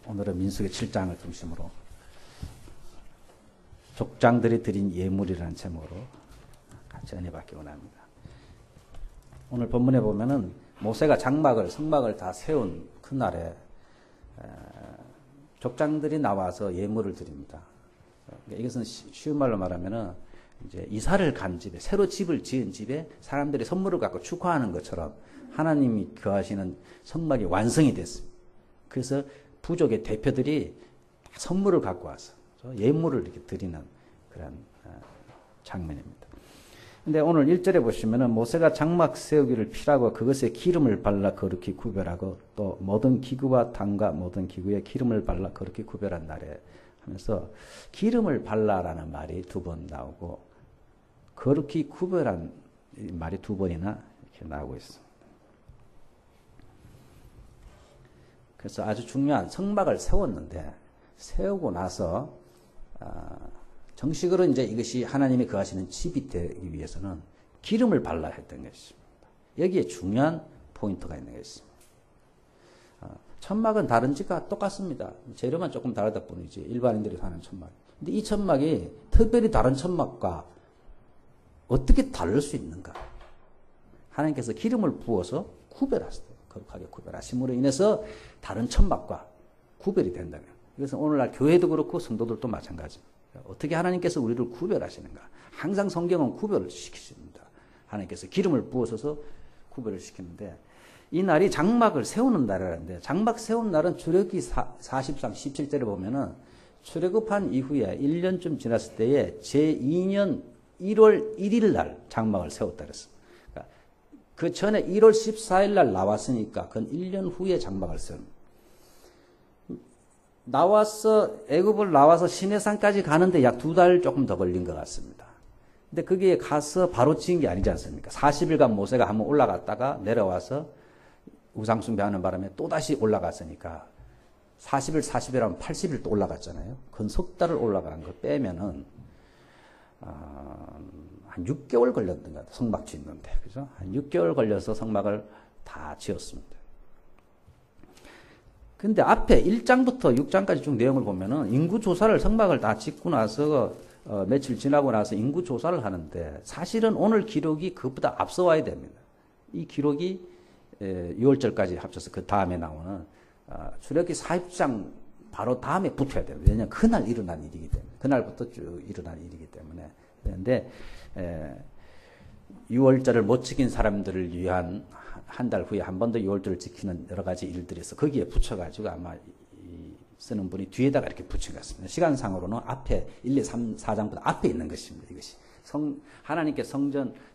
오늘은 민수기 7장을 중심으로 족장들이 드린 예물이라는 제목으로 같이 은혜 받기 원합니다. 오늘 본문에 보면은 모세가 성막을 다 세운 그날에 족장들이 나와서 예물을 드립니다. 이것은 쉬운 말로 말하면은 이제 이사를 간 집에, 새로 집을 지은 집에 사람들이 선물을 갖고 축하하는 것처럼 하나님이 거하시는 성막이 완성이 됐습니다. 그래서 부족의 대표들이 선물을 갖고 와서 예물을 이렇게 드리는 그런 장면입니다. 근데 오늘 1절에 보시면은 모세가 장막 세우기를 필하고 그것에 기름을 발라 거룩히 구별하고 또 모든 기구와 당과 모든 기구에 기름을 발라 거룩히 구별한 날에 하면서 기름을 발라라는 말이 2번 나오고 거룩히 구별한 말이 2번이나 이렇게 나오고 있습니다. 그래서 아주 중요한 성막을 세웠는데 세우고 나서 정식으로 이제 이것이 하나님이 거하시는 집이 되기 위해서는 기름을 발라야 했던 것입니다. 여기에 중요한 포인트가 있는 것입니다. 천막은 다른 집과 똑같습니다. 재료만 조금 다르다 뿐이지 일반인들이 사는 천막. 근데 이 천막이 특별히 다른 천막과 어떻게 다를 수 있는가? 하나님께서 기름을 부어서 구별하셨어요. 거룩하게 구별하심으로 인해서 다른 천막과 구별이 된다면 이것은 오늘날 교회도 그렇고 성도들도 마찬가지입니다. 어떻게 하나님께서 우리를 구별하시는가? 항상 성경은 구별을 시키십니다. 하나님께서 기름을 부어서 구별을 시키는데 이 날이 장막을 세우는 날이라는데 장막 세운 날은 출애굽기 40장 17절에 보면은 출애굽한 이후에 1년쯤 지났을 때에 제2년 1월 1일 날 장막을 세웠다 그랬습니다. 그러니까 그 전에 1월 14일 날 나왔으니까 그건 1년 후에 장막을 세웁니다. 애굽을 나와서 시내산까지 가는데 약 2달 조금 더 걸린 것 같습니다. 근데 거기에 가서 바로 지은 게 아니지 않습니까? 40일간 모세가 한번 올라갔다가 내려와서 우상숭배하는 바람에 또다시 올라갔으니까 40일 하면 80일 또 올라갔잖아요. 그건 석 달을 올라간 거 빼면은 한 6개월 걸렸던 것 같아요. 성막 짓는데. 그죠? 한 6개월 걸려서 성막을 다 지었습니다. 근데 앞에 1장부터 6장까지 쭉 내용을 보면은 인구조사를 성막을 다 짓고 나서 며칠 지나고 나서 인구조사를 하는데 사실은 오늘 기록이 그것보다 앞서 와야 됩니다. 이 기록이 6월절까지 합쳐서 그 다음에 나오는 출애굽기 40장 바로 다음에 붙어야 됩니다. 왜냐하면 그날 일어난 일이기 때문에 그날부터 쭉 일어난 일이기 때문에 그런데 6월절을 못 지킨 사람들을 위한 한 달 후에 한 번 더 6월절을 지키는 여러 가지 일들이 있어 거기에 붙여가지고 아마 쓰는 분이 뒤에다가 이렇게 붙인 것 같습니다. 시간상으로는 앞에 1, 2, 3, 4장보다 앞에 있는 것입니다. 이것이 하나님께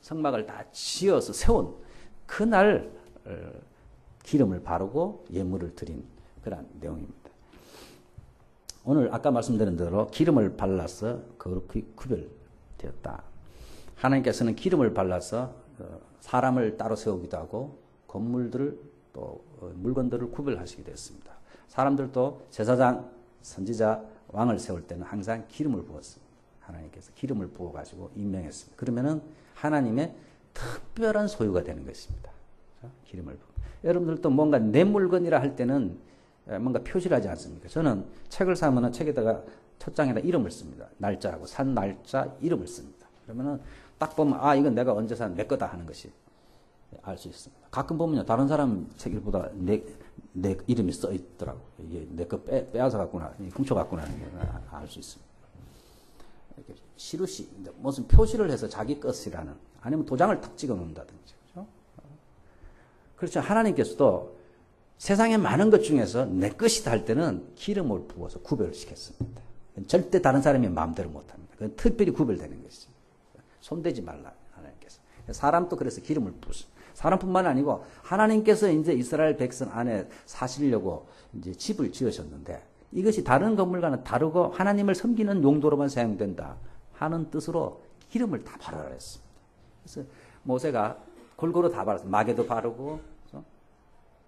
성막을 다 지어서 세운 그날 기름을 바르고 예물을 드린 그런 내용입니다. 오늘 아까 말씀드린 대로 기름을 발라서 거룩히 구별되었다. 하나님께서는 기름을 발라서 사람을 따로 세우기도 하고 건물들을 또 물건들을 구별하시기도 했습니다. 사람들도 제사장, 선지자, 왕을 세울 때는 항상 기름을 부었습니다. 하나님께서 기름을 부어가지고 임명했습니다. 그러면은 하나님의 특별한 소유가 되는 것입니다. 기름을 부어. 여러분들도 뭔가 내 물건이라 할 때는 뭔가 표시를 하지 않습니까? 저는 책을 사면은 책에다가 첫 장에다 이름을 씁니다. 날짜하고 산 날짜 이름을 씁니다. 그러면은 딱 보면 이건 내가 언제 산 내 거다 하는 것이 알 수 있습니다. 가끔 보면요 다른 사람 책보다 내 이름이 써 있더라고. 이게 내 거 빼앗아 갖구나, 훔쳐 갖구나 알 수 있습니다. 이렇게 시루시 무슨 표시를 해서 자기 것이라는 아니면 도장을 탁 찍어 놓는다든지 그렇죠? 그렇죠. 하나님께서도 세상에 많은 것 중에서 내 것이다 할 때는 기름을 부어서 구별을 시켰습니다. 절대 다른 사람이 마음대로 못합니다. 그건 특별히 구별되는 것이죠. 손대지 말라 하나님께서. 사람도 그래서 기름을 부었습니다. 사람뿐만 아니고 하나님께서 이제 이스라엘 백성 안에 사시려고 이제 집을 지으셨는데 이것이 다른 건물과는 다르고 하나님을 섬기는 용도로만 사용된다 하는 뜻으로 기름을 다 바르라 했습니다. 그래서 모세가 골고루 다 바르고 마개도 바르고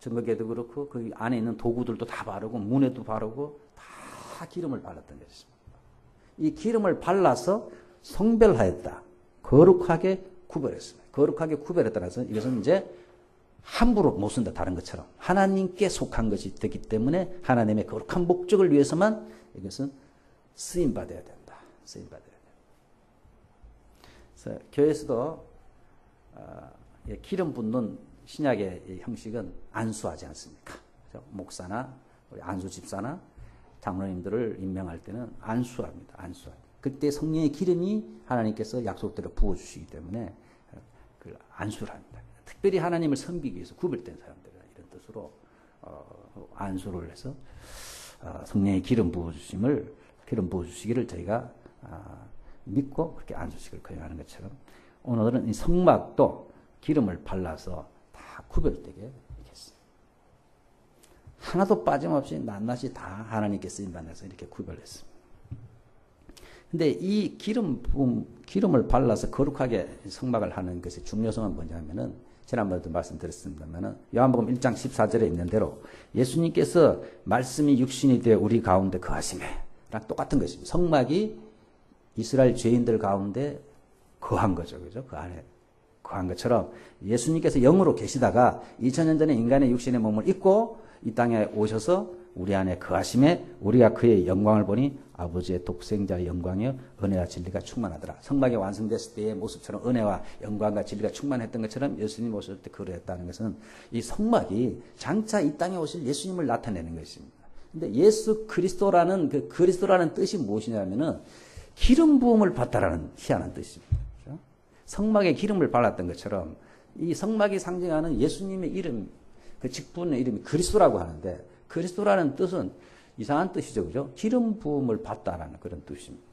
증거계도 그렇고 그 안에 있는 도구들도 다 바르고 문에도 바르고 다 기름을 발랐던 것입니다. 이 기름을 발라서 성별하였다. 거룩하게 구별했습니다. 거룩하게 구별했다는 것은 이것은 이제 함부로 못 쓴다. 다른 것처럼. 하나님께 속한 것이 되기 때문에 하나님의 거룩한 목적을 위해서만 이것은 쓰임받아야 된다. 쓰임받아야 된다. 그래서 교회에서도 기름 붓는 신약의 형식은 안수하지 않습니까? 목사나 우리 안수 집사나 장로님들을 임명할 때는 안수합니다. 안수합니다. 그때 성령의 기름이 하나님께서 약속대로 부어주시기 때문에 그 안수를 합니다. 특별히 하나님을 섬기기 위해서 구별된 사람들이다. 이런 뜻으로 안수를 해서 성령의 기름 부어주시기를 저희가 믿고 그렇게 안수식을 거행하는 것처럼 오늘은 이 성막도 기름을 발라서 다 구별되게 했습니다. 하나도 빠짐없이 낱낱이 다 하나님께 쓰임받아서 이렇게 구별했습니다. 근데 이 기름을 발라서 거룩하게 성막을 하는 것의 중요성은 뭐냐면은, 지난번에도 말씀드렸습니다만은, 요한복음 1장 14절에 있는 대로 예수님께서 말씀이 육신이 되어 우리 가운데 거하심에 랑 똑같은 것입니다. 성막이 이스라엘 죄인들 가운데 거한 거죠. 그죠? 그 안에 거한 것처럼 예수님께서 영으로 계시다가 2000년 전에 인간의 육신의 몸을 입고 이 땅에 오셔서 우리 안에 거하심에 우리가 그의 영광을 보니 아버지의 독생자의 영광이요 은혜와 진리가 충만하더라. 성막이 완성됐을 때의 모습처럼 은혜와 영광과 진리가 충만했던 것처럼 예수님 오실 때 그랬다는 것은 이 성막이 장차 이 땅에 오실 예수님을 나타내는 것입니다. 근데 예수 그리스도라는 그 그리스도라는 뜻이 무엇이냐면은 기름 부음을 받다라는 희한한 뜻입니다. 그렇죠? 성막에 기름을 발랐던 것처럼 이 성막이 상징하는 예수님의 이름, 그 직분의 이름이 그리스도라고 하는데, 그리스도라는 뜻은 이상한 뜻이죠. 그죠? 기름 부음을 받다라는 그런 뜻입니다.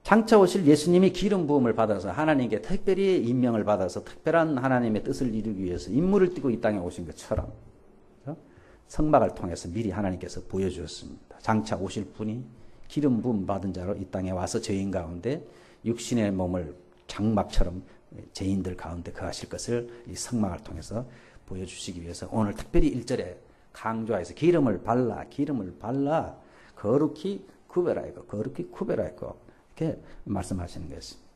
장차 오실 예수님이 기름 부음을 받아서 하나님께 특별히 임명을 받아서 특별한 하나님의 뜻을 이루기 위해서 인물을 띠고 이 땅에 오신 것처럼, 그렇죠? 성막을 통해서 미리 하나님께서 보여주었습니다. 장차 오실 분이 기름 부음 받은 자로 이 땅에 와서 죄인 가운데 육신의 몸을 장막처럼 죄인들 가운데 거하실 것을 이 성막을 통해서 보여주시기 위해서 오늘 특별히 1절에 강조해서 기름을 발라 거룩히 구별하였고 이렇게 말씀하시는 것입니다.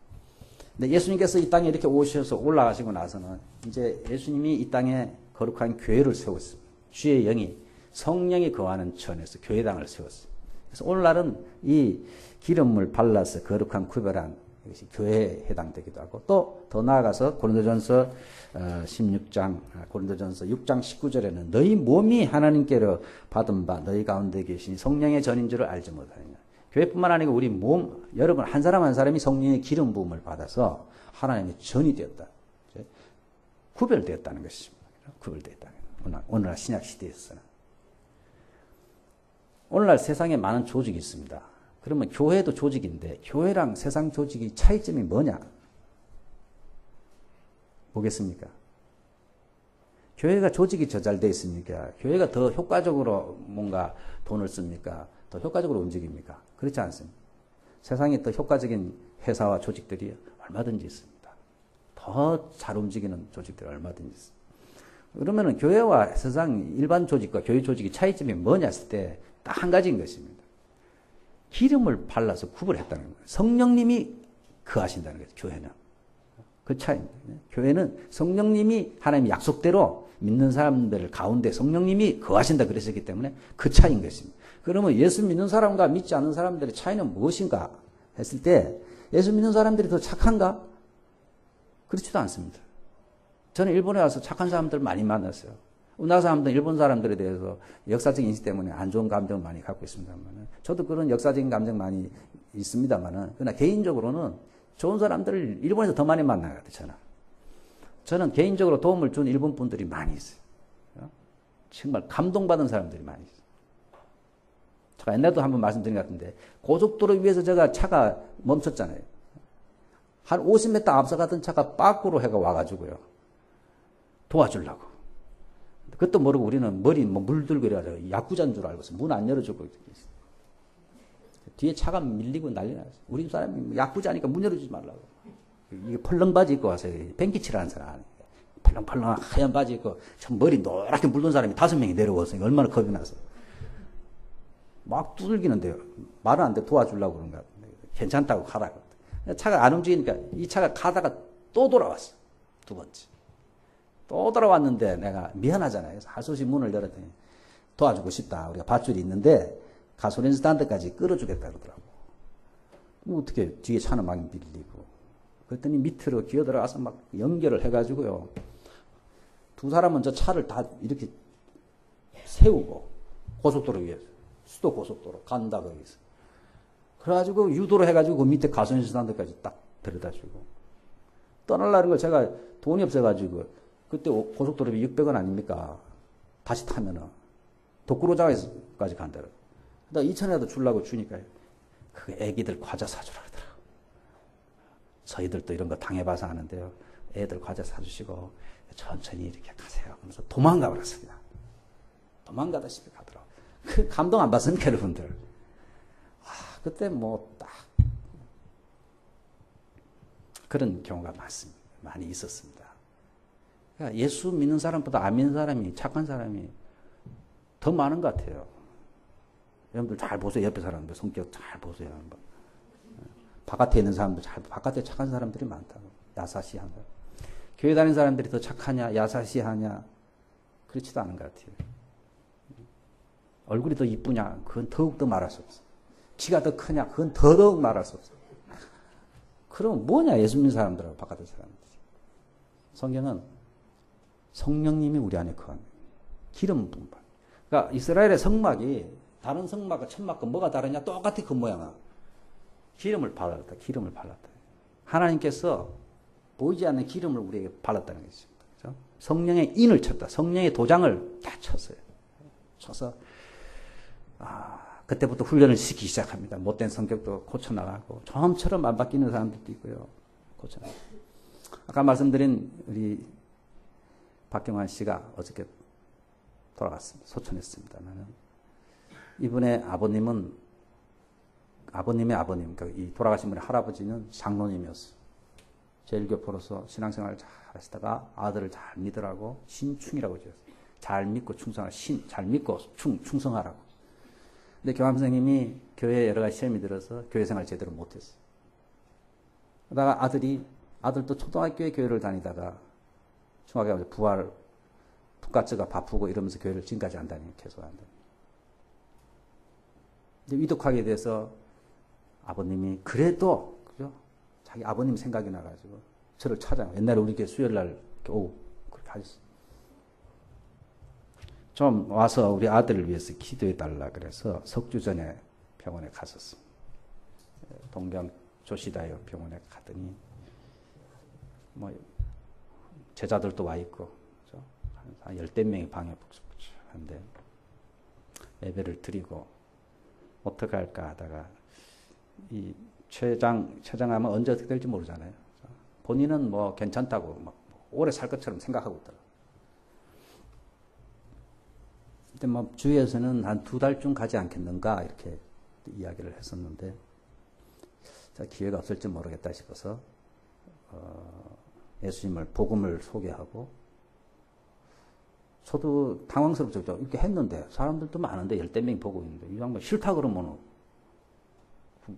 근데 예수님께서 이 땅에 이렇게 오셔서 올라가시고 나서는 이제 예수님이 이 땅에 거룩한 교회를 세웠습니다. 주의 영이 성령이 거하는 천에서 교회당을 세웠습니다. 그래서 오늘날은 이 기름을 발라서 거룩한 구별한 이것이 교회에 해당되기도 하고, 또 더 나아가서 고린도전서 16장, 고린도전서 6장 19절에는 너희 몸이 하나님께로 받은 바 너희 가운데 계신 성령의 전인 줄을 알지 못하느냐. 교회뿐만 아니고 우리 몸, 여러분 한 사람 한 사람이 성령의 기름 부음을 받아서 하나님의 전이 되었다. 구별되었다는 것입니다. 구별되었다는 것. 오늘날 신약 시대에서는. 오늘날 세상에 많은 조직이 있습니다. 그러면 교회도 조직인데 교회랑 세상 조직이 차이점이 뭐냐? 보겠습니까? 교회가 조직이 저잘되어 있습니까? 교회가 더 효과적으로 뭔가 돈을 씁니까? 더 효과적으로 움직입니까? 그렇지 않습니다. 세상에 더 효과적인 회사와 조직들이 얼마든지 있습니다. 더 잘 움직이는 조직들이 얼마든지 있습니다. 그러면 교회와 세상 일반 조직과 교회 조직의 차이점이 뭐냐 했을 때 딱 한 가지인 것입니다. 기름을 발라서 구별했다는 거예요. 성령님이 거하신다는 거예요. 교회는. 그 차이입니다. 교회는 성령님이 하나님의 약속대로 믿는 사람들 가운데 성령님이 거하신다 그랬었기 때문에 그 차이인 것입니다. 그러면 예수 믿는 사람과 믿지 않는 사람들의 차이는 무엇인가 했을 때 예수 믿는 사람들이 더 착한가? 그렇지도 않습니다. 저는 일본에 와서 착한 사람들 많이 만났어요. 우리나라 사람들은 일본 사람들에 대해서 역사적인 인식 때문에 안 좋은 감정을 많이 갖고 있습니다만, 저도 그런 역사적인 감정 많이 있습니다만, 그러나 개인적으로는 좋은 사람들을 일본에서 더 많이 만나요, 저는 개인적으로 도움을 준 일본 분들이 많이 있어요. 정말 감동받은 사람들이 많이 있어요. 제가 옛날에도 한번 말씀드린 것 같은데, 고속도로 위에서 제가 차가 멈췄잖아요. 한 50m 앞서가던 차가 빠꾸로 해가 와가지고요. 도와주려고. 그것도 모르고 우리는 머리 물들고 이래가지고 야구자인 줄 알고서 문 안 열어주고 뒤에 차가 밀리고 난리 났어요. 우리 집 사람이 야구자니까 문 열어주지 말라고. 이게 펄렁 바지 입고 와서 뱅키칠하는 사람. 펄렁펄렁 하얀 바지 입고 참 머리 노랗게 물든 사람이 5명이 내려와서 얼마나 겁이 나서. 막 두들기는데요. 말은 안 돼 도와주려고 그런 것 같은데. 괜찮다고 가라고. 차가 안 움직이니까 이 차가 가다가 또 돌아왔어. 두 번째. 또 돌아왔는데 내가 미안하잖아요. 그래서 할 수 없이 문을 열었더니 도와주고 싶다. 우리가 밧줄이 있는데 가솔린 스탠드까지 끌어주겠다 그러더라고. 어떻게 뒤에 차는 막 밀리고. 그랬더니 밑으로 기어 들어가서 막 연결을 해가지고요. 두 사람은 저 차를 다 이렇게 세우고 고속도로 위에서 수도 고속도로 간다 거기서. 그래가지고 유도를 해가지고 그 밑에 가솔린 스탠드까지 딱 데려다주고. 떠나려는 걸 제가 돈이 없어가지고 그때 고속도로비 600원 아닙니까? 다시 타면은 독구로장에까지 간다. 나 2,000원이라도 주려고 주니까 그 애기들 과자 사주라 그러더라고. 저희들도 이런 거 당해봐서 아는데요. 애들 과자 사주시고 천천히 이렇게 가세요. 그래서 도망가 버렸습니다. 도망가다시피 가더라고. 그 감동 안 받습니까, 여러분들? 그때 뭐 딱 그런 경우가 많습니다. 많이 있었습니다. 그러니까 예수 믿는 사람보다 안 믿는 사람이, 착한 사람이 더 많은 것 같아요. 여러분들 잘 보세요. 옆에 사람들 성격 잘 보세요. 한번. 바깥에 있는 사람들 바깥에 착한 사람들이 많다고. 야사시한 사람. 교회 다니는 사람들이 더 착하냐, 야사시하냐, 그렇지도 않은 것 같아요. 얼굴이 더 이쁘냐, 그건 더욱더 말할 수 없어. 키가 더 크냐, 그건 더더욱 말할 수 없어. 그럼 뭐냐, 예수 믿는 사람들하고 바깥의 사람들이. 성경은 성령님이 우리 안에 거하는 기름 분발. 그러니까 이스라엘의 성막이 다른 성막과 천막과 뭐가 다르냐? 똑같이 그 모양아. 기름을 발랐다. 기름을 발랐다. 하나님께서 보이지 않는 기름을 우리에게 발랐다는 것입니다. 그렇죠? 성령의 인을 쳤다. 성령의 도장을 다 쳤어요. 쳐서 그때부터 훈련을 시키기 시작합니다. 못된 성격도 고쳐나가고 처음처럼 안 바뀌는 사람들도 있고요. 고쳐나가고. 아까 말씀드린 우리 박경환 씨가 어저께 돌아갔습니다. 소천했습니다만 이분의 아버님은 아버님의 아버님, 그러니까 이 돌아가신 분의 할아버지는 장로님이었어요. 제일교포로서 신앙생활을 잘 하시다가 아들을 잘 믿으라고 신충이라고 지었어요. 잘 믿고 충성하라. 잘 믿고 충성하라고. 근데 교감 선생님이 교회에 여러 가지 시험이 들어서 교회 생활 제대로 못했어요. 그러다가 아들도 초등학교에 교회를 다니다가 중학교 가서 북가츠가 바쁘고 이러면서 교회를 지금까지 안 다니고 계속 안 다니고. 이제 위독하게 돼서 아버님이 그래도 그죠? 자기 아버님 생각이 나가지고 저를 찾아요. 옛날에 우리 교회 수요일날 오고 그렇게 하셨어요. 좀 와서 우리 아들을 위해서 기도해 달라 그래서 석주 전에 병원에 갔었습니다. 동경 조시다요 병원에 갔더니 뭐 제자들도 와 있고 그렇죠? 한 10명이 방에 북적북적한데 예배를 드리고 어떻게 할까 하다가 이 췌장암은 언제 어떻게 될지 모르잖아요. 본인은 뭐 괜찮다고 막 오래 살 것처럼 생각하고 있더라고요. 근데 뭐 주위에서는 한 2달쯤 가지 않겠는가 이렇게 이야기를 했었는데 기회가 없을지 모르겠다 싶어서 예수님을 복음을 소개하고 저도 당황스럽죠. 이렇게 했는데 사람들도 많은데 10명 보고 있는데 이 양반 싫다 그러면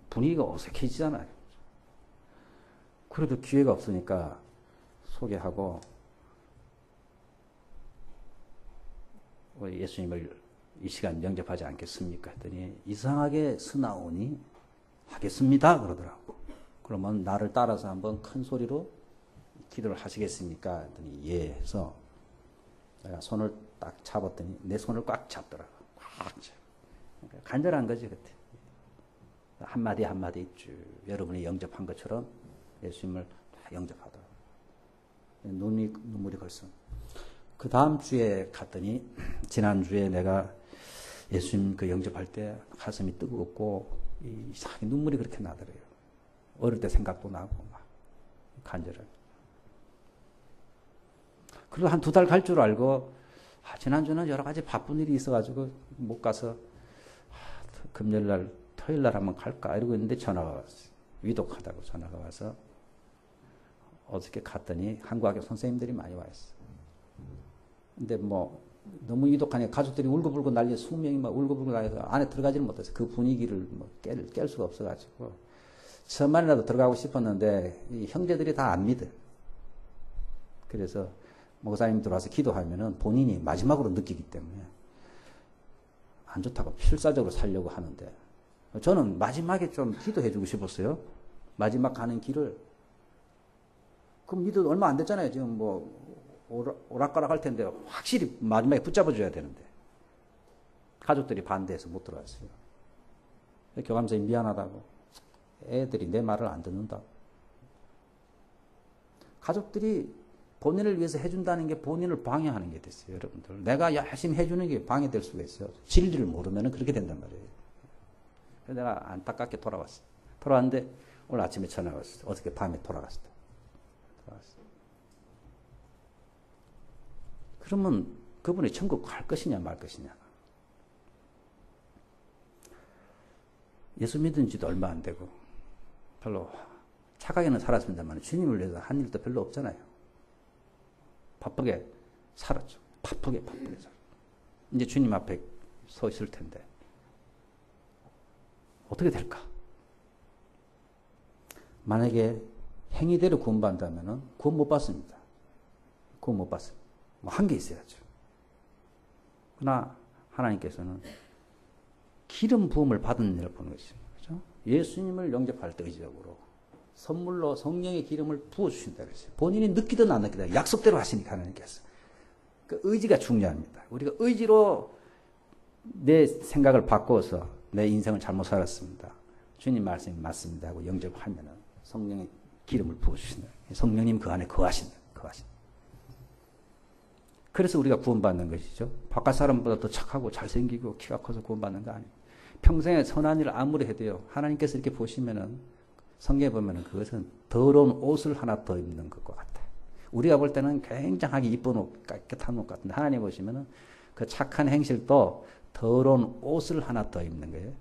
분위기가 어색해지잖아요. 그래도 기회가 없으니까 소개하고 예수님을 이 시간 영접하지 않겠습니까? 했더니 이상하게 스나오니 하겠습니다. 그러더라고. 그러면 나를 따라서 한번 큰 소리로 기도를 하시겠습니까? 했더니 예 해서 내가 손을 딱 잡았더니 내 손을 꽉 잡더라고. 꽉 잡. 그러니까 간절한 거지 그때. 한마디 한마디 쭉 여러분이 영접한 것처럼 예수님을 다 영접하더라고. 눈물이 벌써. 그 다음 주에 갔더니 지난주에 내가 예수님 그 영접할 때 가슴이 뜨겁고 이상하게 눈물이 그렇게 나더래요. 어릴 때 생각도 나고 막 간절하게. 그리고 한 2달 갈 줄 알고 지난주는 여러 가지 바쁜 일이 있어가지고 못 가서 금요일날 토요일날 한번 갈까 이러고 있는데 전화가 왔어요. 위독하다고 전화가 와서 어저께 갔더니 한국학교 선생님들이 많이 와 있어요. 근데 뭐 너무 위독하니까 가족들이 울고불고 난리에 20명이 막 울고불고 난리에서 안에 들어가지를 못했어요. 그 분위기를 뭐 깰 수가 없어가지고 천만이라도 들어가고 싶었는데 이 형제들이 다 안 믿어요. 그래서 목사님 들어와서 기도하면은 본인이 마지막으로 느끼기 때문에 안 좋다고 필사적으로 살려고 하는데 저는 마지막에 좀 기도해 주고 싶었어요. 마지막 가는 길을. 그럼 믿어도 얼마 안 됐잖아요. 지금 뭐 오락가락 할 텐데 확실히 마지막에 붙잡아 줘야 되는데 가족들이 반대해서 못 들어왔어요. 교감선생님 미안하다고. 애들이 내 말을 안 듣는다고. 가족들이 본인을 위해서 해준다는 게 본인을 방해하는 게 됐어요. 여러분들. 내가 열심히 해주는 게 방해될 수가 있어요. 진리를 모르면 그렇게 된단 말이에요. 그래서 내가 안타깝게 돌아왔어요. 돌아왔는데 오늘 아침에 전화가 왔어요. 어저께 밤에 돌아갔어요. 그러면 그분이 천국 갈 것이냐 말 것이냐. 예수 믿은 지도 얼마 안 되고 별로 착하게는 살았습니다만 주님을 위해서 한 일도 별로 없잖아요. 바쁘게 살았죠. 바쁘게 살았죠. 이제 주님 앞에 서 있을 텐데 어떻게 될까? 만약에 행위대로 구원받는다면 구원 못 받습니다. 구원 못 받습니다. 뭐 한 게 있어야죠. 그러나 하나님께서는 기름 부음을 받은 일을 보는 것입니다. 그렇죠? 예수님을 영접할 때 의지적으로 선물로 성령의 기름을 부어주신다 그랬어요. 본인이 느끼든 안 느끼든 약속대로 하시니까 하나님께서. 그 의지가 중요합니다. 우리가 의지로 내 생각을 바꿔서 내 인생을 잘못 살았습니다. 주님 말씀이 맞습니다 하고 영접하면 성령의 기름을 부어주신다. 성령님 그 안에 거하신다. 그래서 우리가 구원받는 것이죠. 바깥 사람보다 더 착하고 잘생기고 키가 커서 구원받는 거 아니에요. 평생에 선한 일을 아무리 해도요. 하나님께서 이렇게 보시면은 성경에 보면은 그것은 더러운 옷을 하나 더 입는 것과 같아요. 우리가 볼 때는 굉장하게 이쁜 옷, 깨끗한 옷 같은데 하나님 보시면은 그 착한 행실도 더러운 옷을 하나 더 입는 거에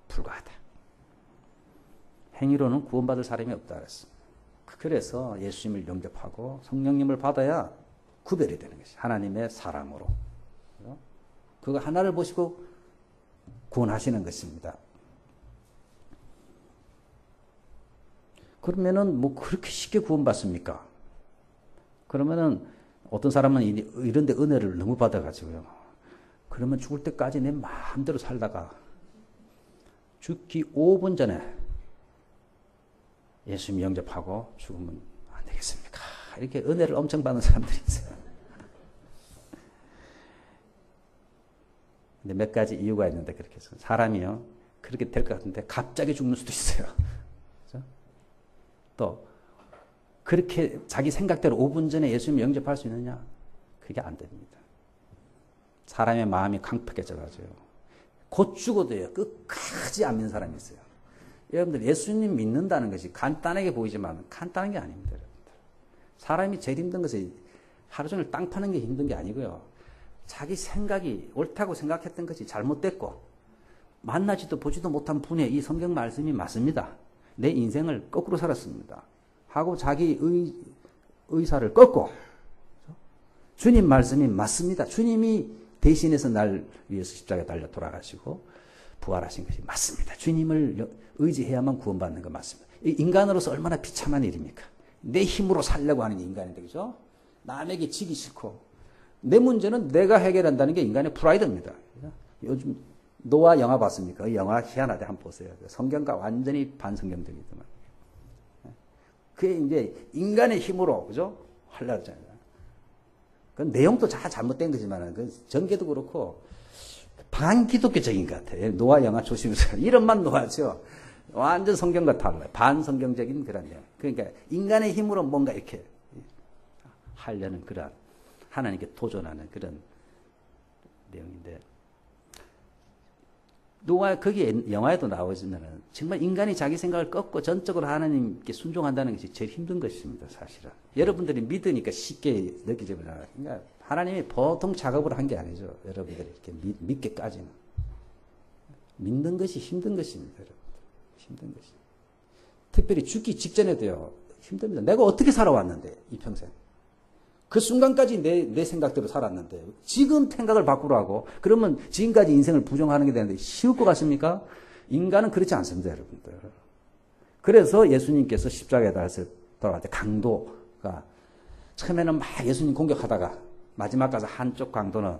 불과하다. 행위로는 구원받을 사람이 없다 그랬습니다. 그래서 예수님을 영접하고 성령님을 받아야 구별이 되는 것이 하나님의 사랑으로. 그거 하나를 보시고 구원하시는 것입니다. 그러면은 뭐 그렇게 쉽게 구원받습니까? 그러면은 어떤 사람은 이런데 은혜를 너무 받아가지고요. 그러면 죽을 때까지 내 마음대로 살다가 죽기 5분 전에 예수님 영접하고 죽으면 안 되겠습니까? 이렇게 은혜를 엄청 받는 사람들이 있어요. 근데 몇 가지 이유가 있는데 그렇게 해서 사람이요 그렇게 될 것 같은데 갑자기 죽는 수도 있어요. 그렇죠? 또 그렇게 자기 생각대로 5분 전에 예수님 영접할 수 있느냐? 그게 안 됩니다. 사람의 마음이 강팍해져가지고 곧 죽어도요 끝까지 안 믿는 사람이 있어요. 여러분들 예수님 믿는다는 것이 간단하게 보이지만 간단한 게 아닙니다. 여러분들. 사람이 제일 힘든 것이 하루 종일 땅 파는 게 힘든 게 아니고요. 자기 생각이 옳다고 생각했던 것이 잘못됐고 만나지도 보지도 못한 분의 이 성경 말씀이 맞습니다. 내 인생을 거꾸로 살았습니다. 하고 자기 의사를 꺾고 주님 말씀이 맞습니다. 주님이 대신해서 날 위해서 십자가에 달려 돌아가시고 부활하신 것이 맞습니다. 주님을 의지해야만 구원받는 거 맞습니다. 인간으로서 얼마나 비참한 일입니까? 내 힘으로 살려고 하는 인간인데 그죠? 남에게 지기 싫고 내 문제는 내가 해결한다는 게 인간의 프라이드입니다. 요즘 노아 영화 봤습니까? 그 영화 희한하게 한번 보세요. 성경과 완전히 반성경적이더만. 그게 이제 인간의 힘으로 그죠? 하려잖아요. 그 내용도 다 잘못된 거지만 그 전개도 그렇고 반기독교적인 것 같아요. 노아 영화 조심해서 이름만 노아죠. 완전 성경과 달라요. 반성경적인 그런 내용. 그러니까 인간의 힘으로 뭔가 이렇게 하려는 그런 하나님께 도전하는 그런 내용인데 노아 거기에 영화에도 나오지만은 정말 인간이 자기 생각을 꺾고 전적으로 하나님께 순종한다는 것이 제일 힘든 것입니다. 사실은 여러분들이 믿으니까 쉽게 느끼지만 그러니까 하나님이 보통 작업을 한 게 아니죠. 여러분들이 이렇게 믿게까지는 믿는 것이 힘든 것입니다. 여러분 힘든 것이 특별히 죽기 직전에도요 힘듭니다. 내가 어떻게 살아왔는데 이 평생 그 순간까지 내 생각대로 살았는데 지금 생각을 바꾸라고 그러면 지금까지 인생을 부정하는 게 되는데 쉬울 것 같습니까? 인간은 그렇지 않습니다. 여러분들 그래서 예수님께서 십자가에 달려서 돌아갈 때 강도가 처음에는 막 예수님 공격하다가 마지막 가서 한쪽 강도는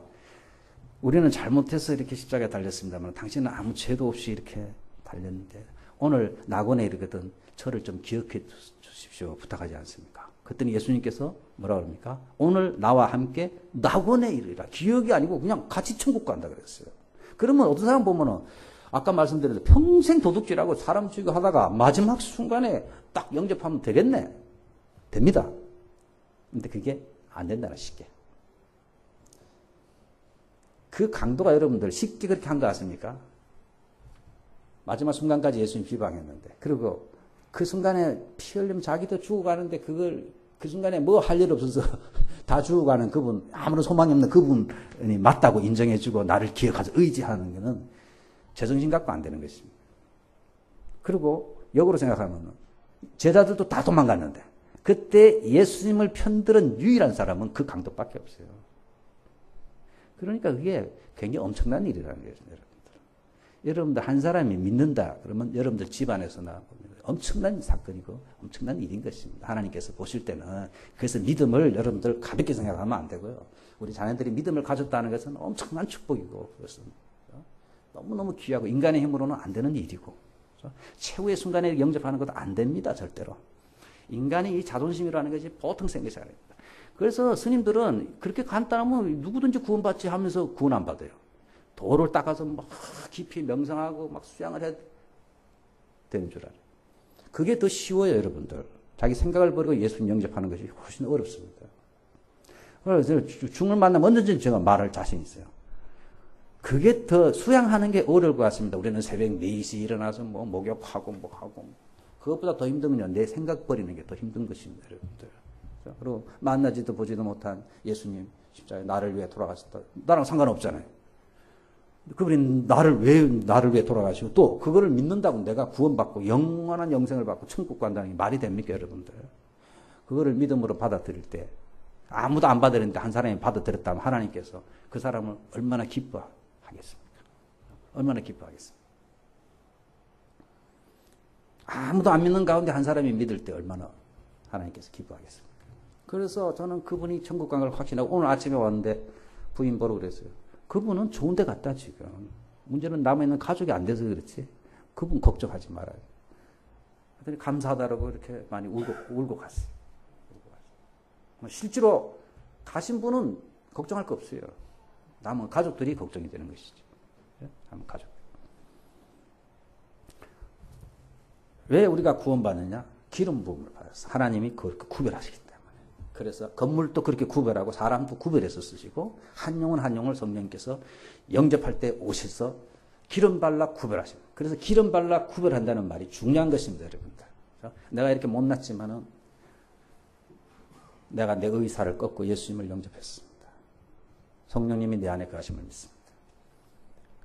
우리는 잘못해서 이렇게 십자가에 달렸습니다만 당신은 아무 죄도 없이 이렇게 달렸는데 오늘 낙원에 이르거든 저를 좀 기억해 주십시오 부탁하지 않습니까? 그랬더니 예수님께서 뭐라 그럽니까? 오늘 나와 함께 낙원에 이르리라. 기억이 아니고 그냥 같이 천국 간다 그랬어요. 그러면 어떤 사람 보면은 아까 말씀드렸듯이 평생 도둑질하고 사람 죽이고 하다가 마지막 순간에 딱 영접하면 되겠네. 됩니다. 근데 그게 안 된다는 쉽게. 그 강도가 여러분들 쉽게 그렇게 한 거 같습니까? 마지막 순간까지 예수님 비방했는데 그리고 그 순간에 피 흘리면 자기도 죽어가는데 그걸 그 순간에 뭐 할 일 없어서 다 죽어가는 그분 아무런 소망이 없는 그분이 맞다고 인정해주고 나를 기억하자 의지하는 것은 제정신 갖고 안 되는 것입니다. 그리고 역으로 생각하면 제자들도 다 도망갔는데 그때 예수님을 편들은 유일한 사람은 그 강도밖에 없어요. 그러니까 그게 굉장히 엄청난 일이라는 거예요. 여러분들 한 사람이 믿는다 그러면 여러분들 집안에서나 엄청난 사건이고 엄청난 일인 것입니다. 하나님께서 보실 때는 그래서 믿음을 여러분들 가볍게 생각하면 안 되고요. 우리 자녀들이 믿음을 가졌다는 것은 엄청난 축복이고 그것은 너무너무 귀하고 인간의 힘으로는 안 되는 일이고 최후의 순간에 영접하는 것도 안 됩니다. 절대로. 인간의 이 자존심이라는 것이 보통 생기지 않습니다. 그래서 스님들은 그렇게 간단하면 누구든지 구원받지 하면서 구원 안 받아요. 도를 닦아서 막 깊이 명상하고 막 수양을 해야 되는 줄 알아요. 그게 더 쉬워요, 여러분들. 자기 생각을 버리고 예수님 영접하는 것이 훨씬 어렵습니다. 그래서 중을 만나면 언제든지 제가 말할 자신 있어요. 그게 더 수양하는 게 어려울 것 같습니다. 우리는 새벽 4시 일어나서 뭐 목욕하고 뭐 하고 그것보다 더 힘든 건요. 내 생각 버리는 게 더 힘든 것입니다, 여러분들. 그리고 만나지도 보지도 못한 예수님 십자가에 나를 위해 돌아가셨다. 나랑 상관없잖아요. 그분이 나를 위해 돌아가시고 또 그거를 믿는다고 내가 구원받고 영원한 영생을 받고 천국 간다는 게 말이 됩니까, 여러분들? 그거를 믿음으로 받아들일 때 아무도 안 받아들였는데 한 사람이 받아들였다면 하나님께서 그 사람을 얼마나 기뻐하겠습니까? 얼마나 기뻐하겠습니까? 아무도 안 믿는 가운데 한 사람이 믿을 때 얼마나 하나님께서 기뻐하겠습니까? 그래서 저는 그분이 천국 간 걸 확신하고 오늘 아침에 왔는데 부인 보러 그랬어요. 그분은 좋은 데 갔다 지금. 문제는 남아있는 가족이 안 돼서 그렇지. 그분 걱정하지 말아요. 그랬더니 감사하다라고 이렇게 많이 울고 갔어요. 실제로 가신 분은 걱정할 거 없어요. 남은 가족들이 걱정이 되는 것이죠. 남은 가족. 왜 우리가 구원받느냐? 기름 부음을 받았어. 하나님이 그렇게 구별하시기 때문에. 그래서 건물도 그렇게 구별하고 사람도 구별해서 쓰시고 한 영혼 한 영혼을 성령께서 영접할 때 오셔서 기름 발라 구별하십니다. 그래서 기름 발라 구별한다는 말이 중요한 것입니다, 여러분들. 내가 이렇게 못났지만은 내가 내 의사를 꺾고 예수님을 영접했습니다. 성령님이 내 안에 거하심을 믿습니다.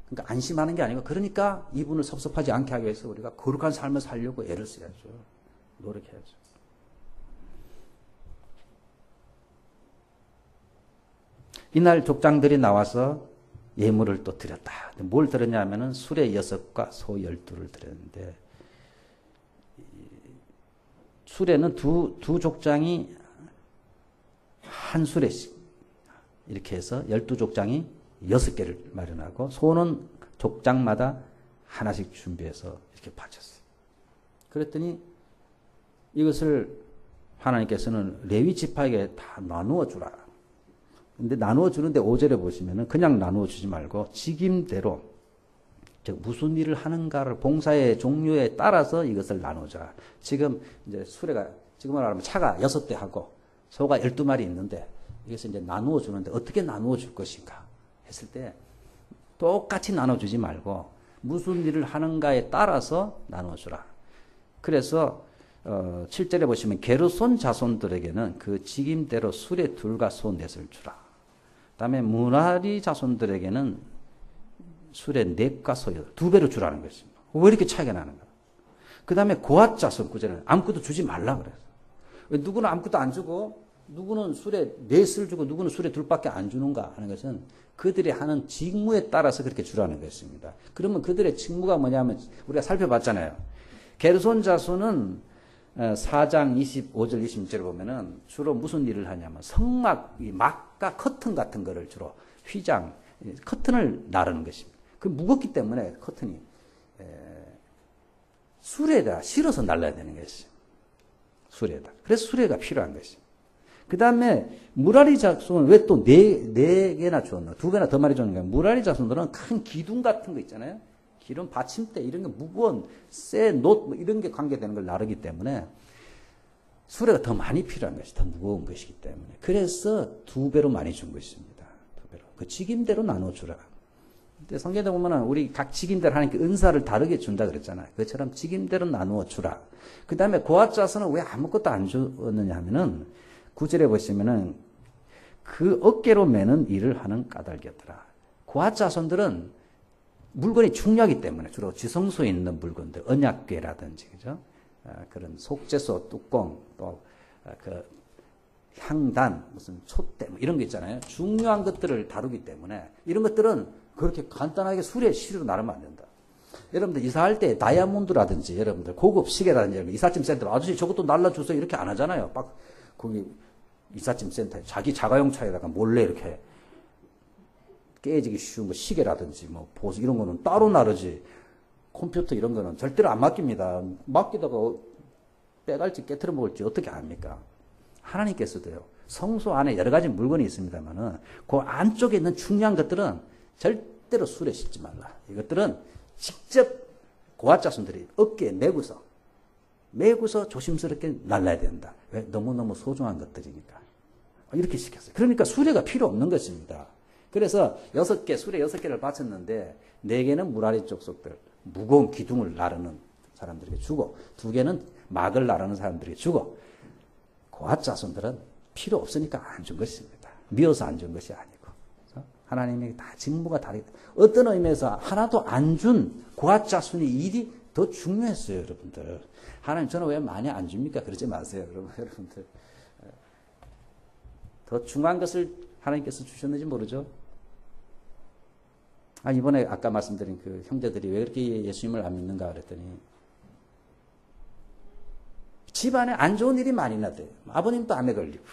그러니까 안심하는 게 아니고 그러니까 이분을 섭섭하지 않게 하기 위해서 우리가 거룩한 삶을 살려고 애를 써야죠. 노력해야죠. 이날 족장들이 나와서 예물을 또 드렸다. 뭘 드렸냐 하면은 수레 6과 소 12를 드렸는데 수레는 두 족장이 한 수레씩 이렇게 해서 12족장이 6개를 마련하고 소는 족장마다 하나씩 준비해서 이렇게 바쳤어요. 그랬더니 이것을 하나님께서는 레위 지파에게 다 나누어 주라. 근데 나누어 주는데 5절에 보시면은 그냥 나누어 주지 말고 직임대로 즉 무슨 일을 하는가를 봉사의 종류에 따라서 이것을 나누자. 지금 이제 수레가 지금 말하면 차가 6대 하고 소가 12마리 있는데 이것을 이제 나누어 주는데 어떻게 나누어 줄 것인가 했을 때 똑같이 나눠 주지 말고 무슨 일을 하는가에 따라서 나누어 주라. 그래서 7절에 보시면 게르손 자손들에게는 그 직임대로 수레 2과 소 4을 주라. 그다음에 무라리 자손들에게는 수레 4과 소 8, 2배로 주라는 것입니다. 왜 이렇게 차이가 나는가? 그 다음에 고앗 자손 구절에는 아무것도 주지 말라 그래요. 왜 누구는 아무것도 안 주고 누구는 수레 4을 주고 누구는 수레 2밖에 안 주는가 하는 것은 그들이 하는 직무에 따라서 그렇게 주라는 것입니다. 그러면 그들의 직무가 뭐냐면 우리가 살펴봤잖아요. 게르손 자손은 4장 25절 26절을 보면은 주로 무슨 일을 하냐면 성막, 막과 커튼 같은 거를 주로 휘장, 커튼을 나르는 것입니다. 그 무겁기 때문에 커튼이 수레에다 실어서 날라야 되는 것이죠. 수레에다. 그래서 수레가 필요한 것이죠. 그 다음에 무라리 자손은 왜 또 네 개나 주었나? 2배나 더 많이 줬는가? 무라리 자손들은 큰 기둥 같은 거 있잖아요. 기름 받침대 이런 게 무거운 쇠, 놋 이런 게 관계되는 걸 나르기 때문에 수레가 더 많이 필요한 것이 더 무거운 것이기 때문에 그래서 2배로 많이 준 것입니다. 2배로. 그 직임대로 나눠주라. 근데 성경에 보면은 우리 각 직임대로 하나님께 은사를 다르게 준다 그랬잖아요. 그처럼 직임대로 나누어 주라. 그 다음에 고앗 자손은 왜 아무것도 안 줬느냐 하면은 9절에 보시면은 그 어깨로 매는 일을 하는 까닭이었더라. 고앗 자손들은 물건이 중요하기 때문에 주로 지성소에 있는 물건들, 언약궤라든지, 그죠? 그런 속죄소 뚜껑, 또 그 향단, 무슨 촛대, 뭐 이런 거 있잖아요. 중요한 것들을 다루기 때문에 이런 것들은 그렇게 간단하게 수레 시로 나르면 안 된다. 여러분들 이사할 때 다이아몬드라든지 여러분들 고급 시계라든지 이삿짐 센터 아저씨 저것도 날라주세요 이렇게 안 하잖아요. 막 거기 이삿짐 센터에 자기 자가용 차에다가 몰래 이렇게 깨지기 쉬운 거 시계라든지 뭐 보석 이런 거는 따로 나르지. 컴퓨터 이런 거는 절대로 안 맡깁니다. 맡기다가 빼갈지 깨트려 먹을지 어떻게 합니까? 하나님께서도요. 성소 안에 여러 가지 물건이 있습니다만은 그 안쪽에 있는 중요한 것들은 절대로 술에 싣지 말라. 이것들은 직접 고앗 자손들이 어깨에 메고서 조심스럽게 날라야 된다. 왜? 너무너무 소중한 것들이니까. 이렇게 시켰어요. 그러니까 수레가 필요 없는 것입니다. 그래서 6개, 수레 6개를 바쳤는데 4개는 무라리 족속들, 무거운 기둥을 나르는 사람들에게 주고 2개는 막을 나르는 사람들에게 주고 고앗 자손들은 필요 없으니까 안 준 것입니다. 미워서 안 준 것이 아니고. 하나님이 다 직무가 다르다. 어떤 의미에서 하나도 안 준 고앗 자손의 일이 더 중요했어요, 여러분들. 하나님 저는 왜 많이 안 줍니까? 그러지 마세요, 여러분들. 더 중요한 것을 하나님께서 주셨는지 모르죠. 이번에 아까 말씀드린 그 형제들이 왜 그렇게 예수님을 안 믿는가 그랬더니 집안에 안 좋은 일이 많이 나대요. 아버님도 암에 걸리고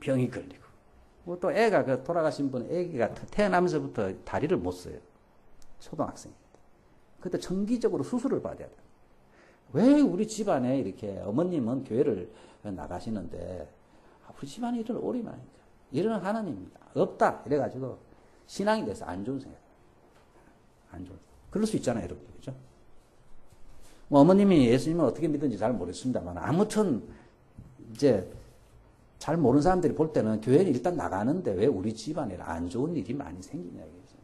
병이 걸리고 또 애가 그 돌아가신 분 애기가 태어나면서부터 다리를 못 써요. 초등학생입니다. 그때 정기적으로 수술을 받아야 돼요. 왜 우리 집안에 이렇게 어머님은 교회를 나가시는데 우리 집안에 이런 오리 많으니까 이런 하나님입니다. 없다 이래가지고 신앙이 돼서 안 좋은 생각. 안 좋은. 그럴 수 있잖아요, 여러분. 그죠? 뭐 어머님이 예수님을 어떻게 믿는지 잘 모르겠습니다만 아무튼 이제 잘 모르는 사람들이 볼 때는 교회는 일단 나가는데 왜 우리 집안에 안 좋은 일이 많이 생기냐 이거죠.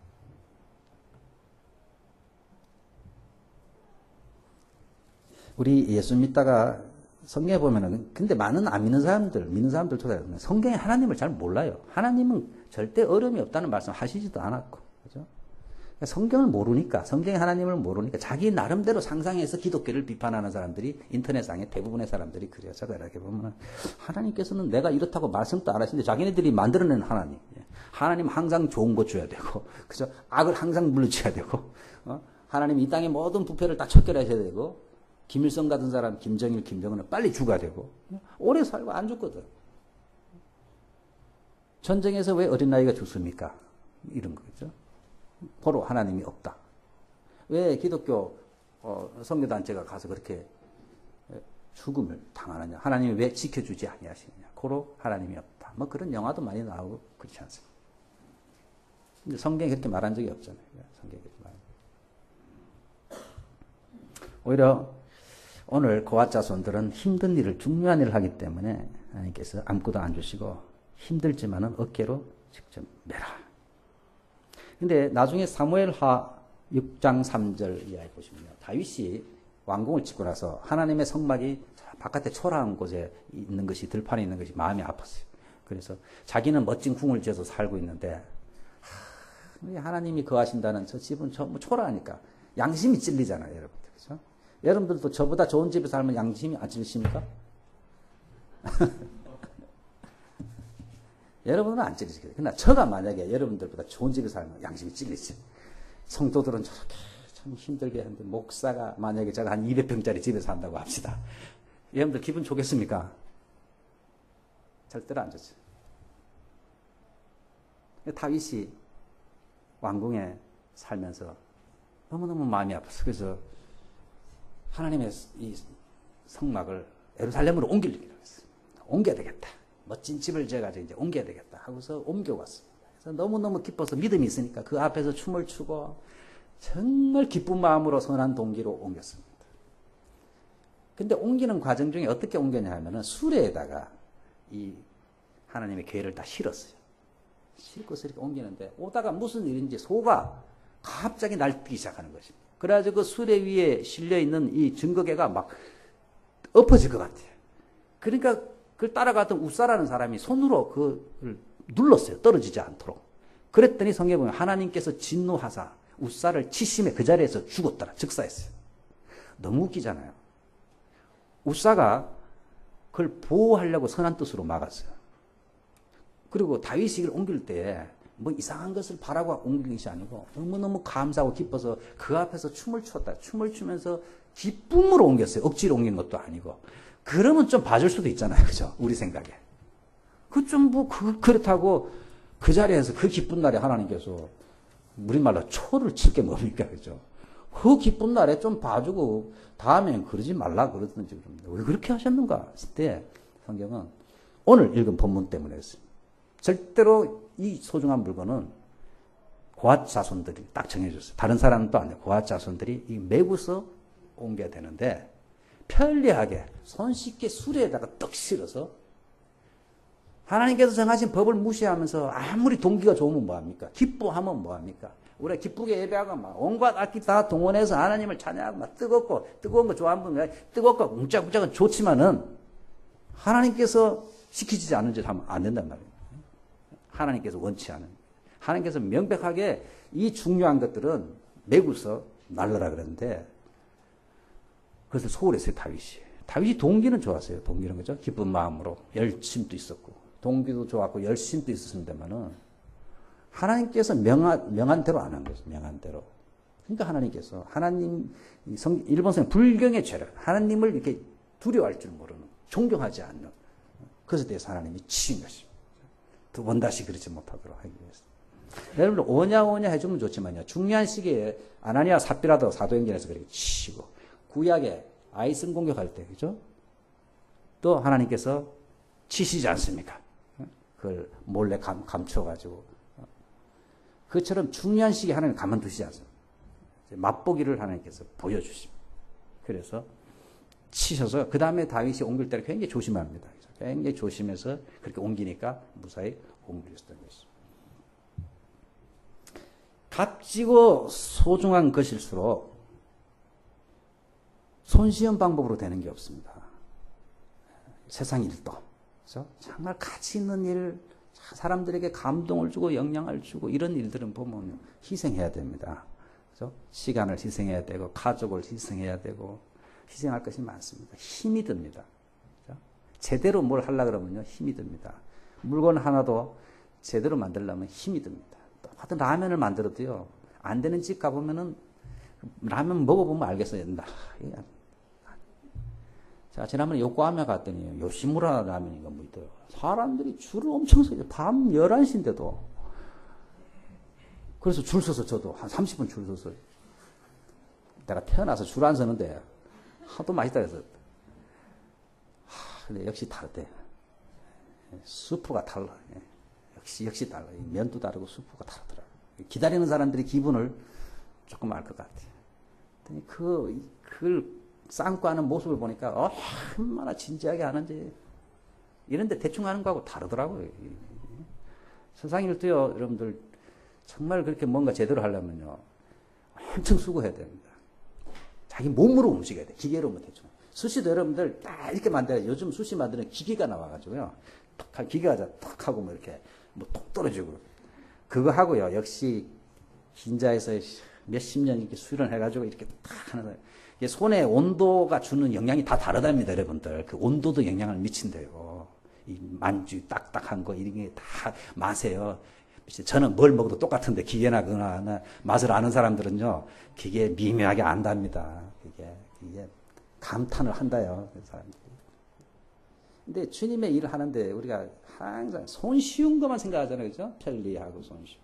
우리 예수 믿다가 성경에 보면은 근데 많은 안 믿는 사람들도 성경에 하나님을 잘 몰라요. 하나님은 절대 어려움이 없다는 말씀 하시지도 않았고, 그죠? 성경을 모르니까, 성경의 하나님을 모르니까 자기 나름대로 상상해서 기독교를 비판하는 사람들이 인터넷상에 대부분의 사람들이 그래요. 제가 이렇게 보면은 하나님께서는 내가 이렇다고 말씀도 안 하시는데 자기네들이 만들어낸 하나님. 하나님 항상 좋은 거 줘야 되고, 그죠? 악을 항상 물리쳐야 되고, 하나님 이 땅의 모든 부패를 다 척결하셔야 되고, 김일성 같은 사람, 김정일, 김정은은 빨리 죽어야 되고, 오래 살고 안 죽거든. 전쟁에서 왜 어린아이가 죽습니까? 이런 거죠. 바로 하나님이 없다. 왜 기독교 선교단체가 가서 그렇게 죽음을 당하느냐? 하나님이 왜 지켜주지 아니하시느냐? 고로 하나님이 없다. 뭐 그런 영화도 많이 나오고 그렇지 않습니까? 근데 성경에 그렇게 말한 적이 없잖아요. 성경에 그렇게 말한 오히려 오늘 고앗 자손들은 힘든 일을 중요한 일을 하기 때문에 하나님께서 아무것도 안 주시고 힘들지만은 어깨로 직접 매라. 근데 나중에 사무엘하 6장 3절 이하에 보시면요. 다윗이 왕궁을 짓고 나서 하나님의 성막이 바깥에 초라한 곳에 있는 것이 들판에 있는 것이 마음이 아팠어요. 그래서 자기는 멋진 궁을 지어서 살고 있는데 하나님이 거하신다는 저 집은 전부 초라하니까 양심이 찔리잖아요, 여러분들. 그렇죠? 여러분들도 저보다 좋은 집에 살면 양심이 안 찔리십니까? 여러분은 안 찔리시겠어요. 그러나 저가 만약에 여러분들보다 좋은 집에 살면 양심이 찔리지. 성도들은 저렇게 참 힘들게 하는데, 목사가 만약에 제가 한 200평짜리 집에 산다고 합시다. 여러분들 기분 좋겠습니까? 절대로 안 좋죠. 다윗이 왕궁에 살면서 너무너무 마음이 아팠어. 그래서 하나님의 이 성막을 예루살렘으로 옮기려고 했어요. 옮겨야 되겠다. 멋진 집을 지어가지고 이제 옮겨야 되겠다 하고서 옮겨왔습니다. 그래서 너무너무 기뻐서 믿음이 있으니까 그 앞에서 춤을 추고 정말 기쁜 마음으로 선한 동기로 옮겼습니다. 근데 옮기는 과정 중에 어떻게 옮겼냐 하면은 수레에다가 이 하나님의 계를 다 실었어요. 싣고서 이렇게 옮기는데 오다가 무슨 일인지 소가 갑자기 날뛰기 시작하는 것입니다. 그래가지고 그 수레 위에 실려있는 이 증거계가 막 엎어질 것 같아요. 그러니까 그걸 따라갔던 우사라는 사람이 손으로 그걸 눌렀어요. 떨어지지 않도록. 그랬더니 성경에 보면 하나님께서 진노하사 우사를 치심에 그 자리에서 죽었더라. 즉사했어요. 너무 웃기잖아요. 우사가 그걸 보호하려고 선한 뜻으로 막았어요. 그리고 다윗이 이걸 옮길 때 뭐 이상한 것을 바라고 옮긴 것이 아니고 너무너무 감사하고 기뻐서 그 앞에서 춤을 췄다. 춤을 추면서 기쁨으로 옮겼어요. 억지로 옮긴 것도 아니고. 그러면 좀 봐줄 수도 있잖아요. 그죠? 우리 생각에. 그렇다고 그 자리에서 그 기쁜 날에 하나님께서 우리말로 초를 칠 게 뭡니까? 그죠? 그 기쁜 날에 좀 봐주고 다음엔 그러지 말라 그러든지 왜 그렇게 하셨는가 했을 때 성경은 오늘 읽은 본문 때문에 했습니다. 절대로 이 소중한 물건은 고앗 자손들이 딱 정해줬어요. 다른 사람은 또 아니에요. 고앗 자손들이 이 메고서 옮겨야 되는데 편리하게 손쉽게 수레에다가 떡 실어서 하나님께서 정하신 법을 무시하면서 아무리 동기가 좋으면 뭐합니까? 기뻐하면 뭐합니까? 우리가 기쁘게 예배하고 막 온갖 악기 다 동원해서 하나님을 찬양하고 막 뜨거운 거 좋아하는 분 뜨겁고 웅짝웅짝은 좋지만은 하나님께서 시키지 않은 짓 하면 안 된단 말이에요. 하나님께서 원치 않은. 하나님께서 명백하게 이 중요한 것들은 메고서 날라라 그랬는데 그것을 소홀했어요. 다윗이 동기는 좋았어요. 동기는 거죠. 기쁜 마음으로 열심도 있었고 동기도 좋았고 열심도 있었습니다만은 하나님께서 명한 대로 안 한 거죠. 명한 대로. 그러니까 하나님께서 일본 성경 불경의 죄를 하나님을 이렇게 두려워할 줄 모르는 존경하지 않는 그것에 대해서 하나님이 치신 것입니다. 두 번 다시 그러지 못하도록 하기 위해서. 여러분들 오냐 해주면 좋지만요. 중요한 시기에 아나니아 삽비라도 사도행전에서 그렇게 치시고 구약에 아이슨 공격할 때 그죠? 또 하나님께서 치시지 않습니까? 그걸 몰래 감춰가지고 그처럼 중요한 시기에 하나님 가만두시지 않습니다. 맛보기를 하나님께서 보여주십니다. 그래서 치셔서 그 다음에 다윗이 옮길 때를 굉장히 조심합니다. 굉장히 조심해서 그렇게 옮기니까 무사히 옮겼던 것입니다. 값지고 소중한 것일수록 손쉬운 방법으로 되는 게 없습니다. 세상 일도 그렇죠? 정말 가치 있는 일, 사람들에게 감동을 주고 영향을 주고 이런 일들은 보면 희생해야 됩니다. 그렇죠? 시간을 희생해야 되고 가족을 희생해야 되고 희생할 것이 많습니다. 힘이 듭니다. 그렇죠? 제대로 뭘 하려고 그러면요 힘이 듭니다. 물건 하나도 제대로 만들려면 힘이 듭니다. 똑같은 라면을 만들어도요 안 되는 집 가보면은 라면 먹어보면 알겠어요. 자, 지난번에 요코하마 갔더니 요시무라 라면인가 뭐 있더라고요. 사람들이 줄을 엄청 서요. 밤 11시인데도. 그래서 줄 서서 저도 한 30분 줄 서서 내가 태어나서 줄 안 서는데 하도 맛있다 해서 근데 역시 다르대. 수프가 달라. 역시 달라. 면도 다르고 수프가 다르더라. 기다리는 사람들의 기분을 조금 알 것 같아. 그걸 쌓고 하는 모습을 보니까 얼마나 진지하게 하는지 이런데 대충 하는 거하고 다르더라고요. 세상 일도요 여러분들 정말 그렇게 뭔가 제대로 하려면요 엄청 수고해야 됩니다. 자기 몸으로 움직여야 돼. 기계로 뭐 대충. 수시도 여러분들 딱 이렇게 만들어요. 요즘 수시 만드는 기계가 나와가지고요. 기계가 탁 하고 뭐 이렇게 뭐 톡 떨어지고 그거 하고요. 역시 긴자에서 몇십 년 이렇게 수련해가지고 이렇게 탁 하는 거예요. 손의 온도가 주는 영향이 다 다르답니다, 여러분들. 그 온도도 영향을 미친대요. 이 만주 딱딱한 거 이런 게 다 맛에요. 저는 뭘 먹어도 똑같은데 기계나 그나 맛을 아는 사람들은요, 기계 미묘하게 안답니다. 이게 감탄을 한다요, 그 사람들이. 근데 주님의 일을 하는데 우리가 항상 손쉬운 것만 생각하잖아요, 그죠? 편리하고 손쉬운.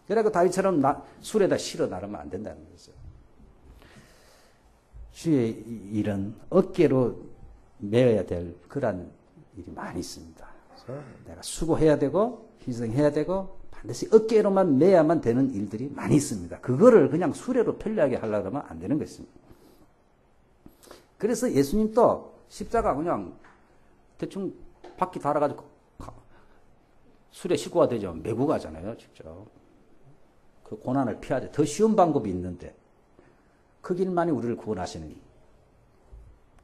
그래서 다윗처럼 술에다 실어 나르면 안 된다는 거죠. 주의 일은 어깨로 메어야 될 그런 일이 많이 있습니다. 그래서 내가 수고해야 되고 희생해야 되고 반드시 어깨로만 메야만 되는 일들이 많이 있습니다. 그거를 그냥 수레로 편리하게 하려고 하면 안 되는 것입니다. 그래서 예수님도 십자가 그냥 대충 바퀴 달아가지고 수레 싣고 가야 되죠. 메고 가잖아요, 직접. 그 고난을 피하자. 더 쉬운 방법이 있는데 그 길만이 우리를 구원하시는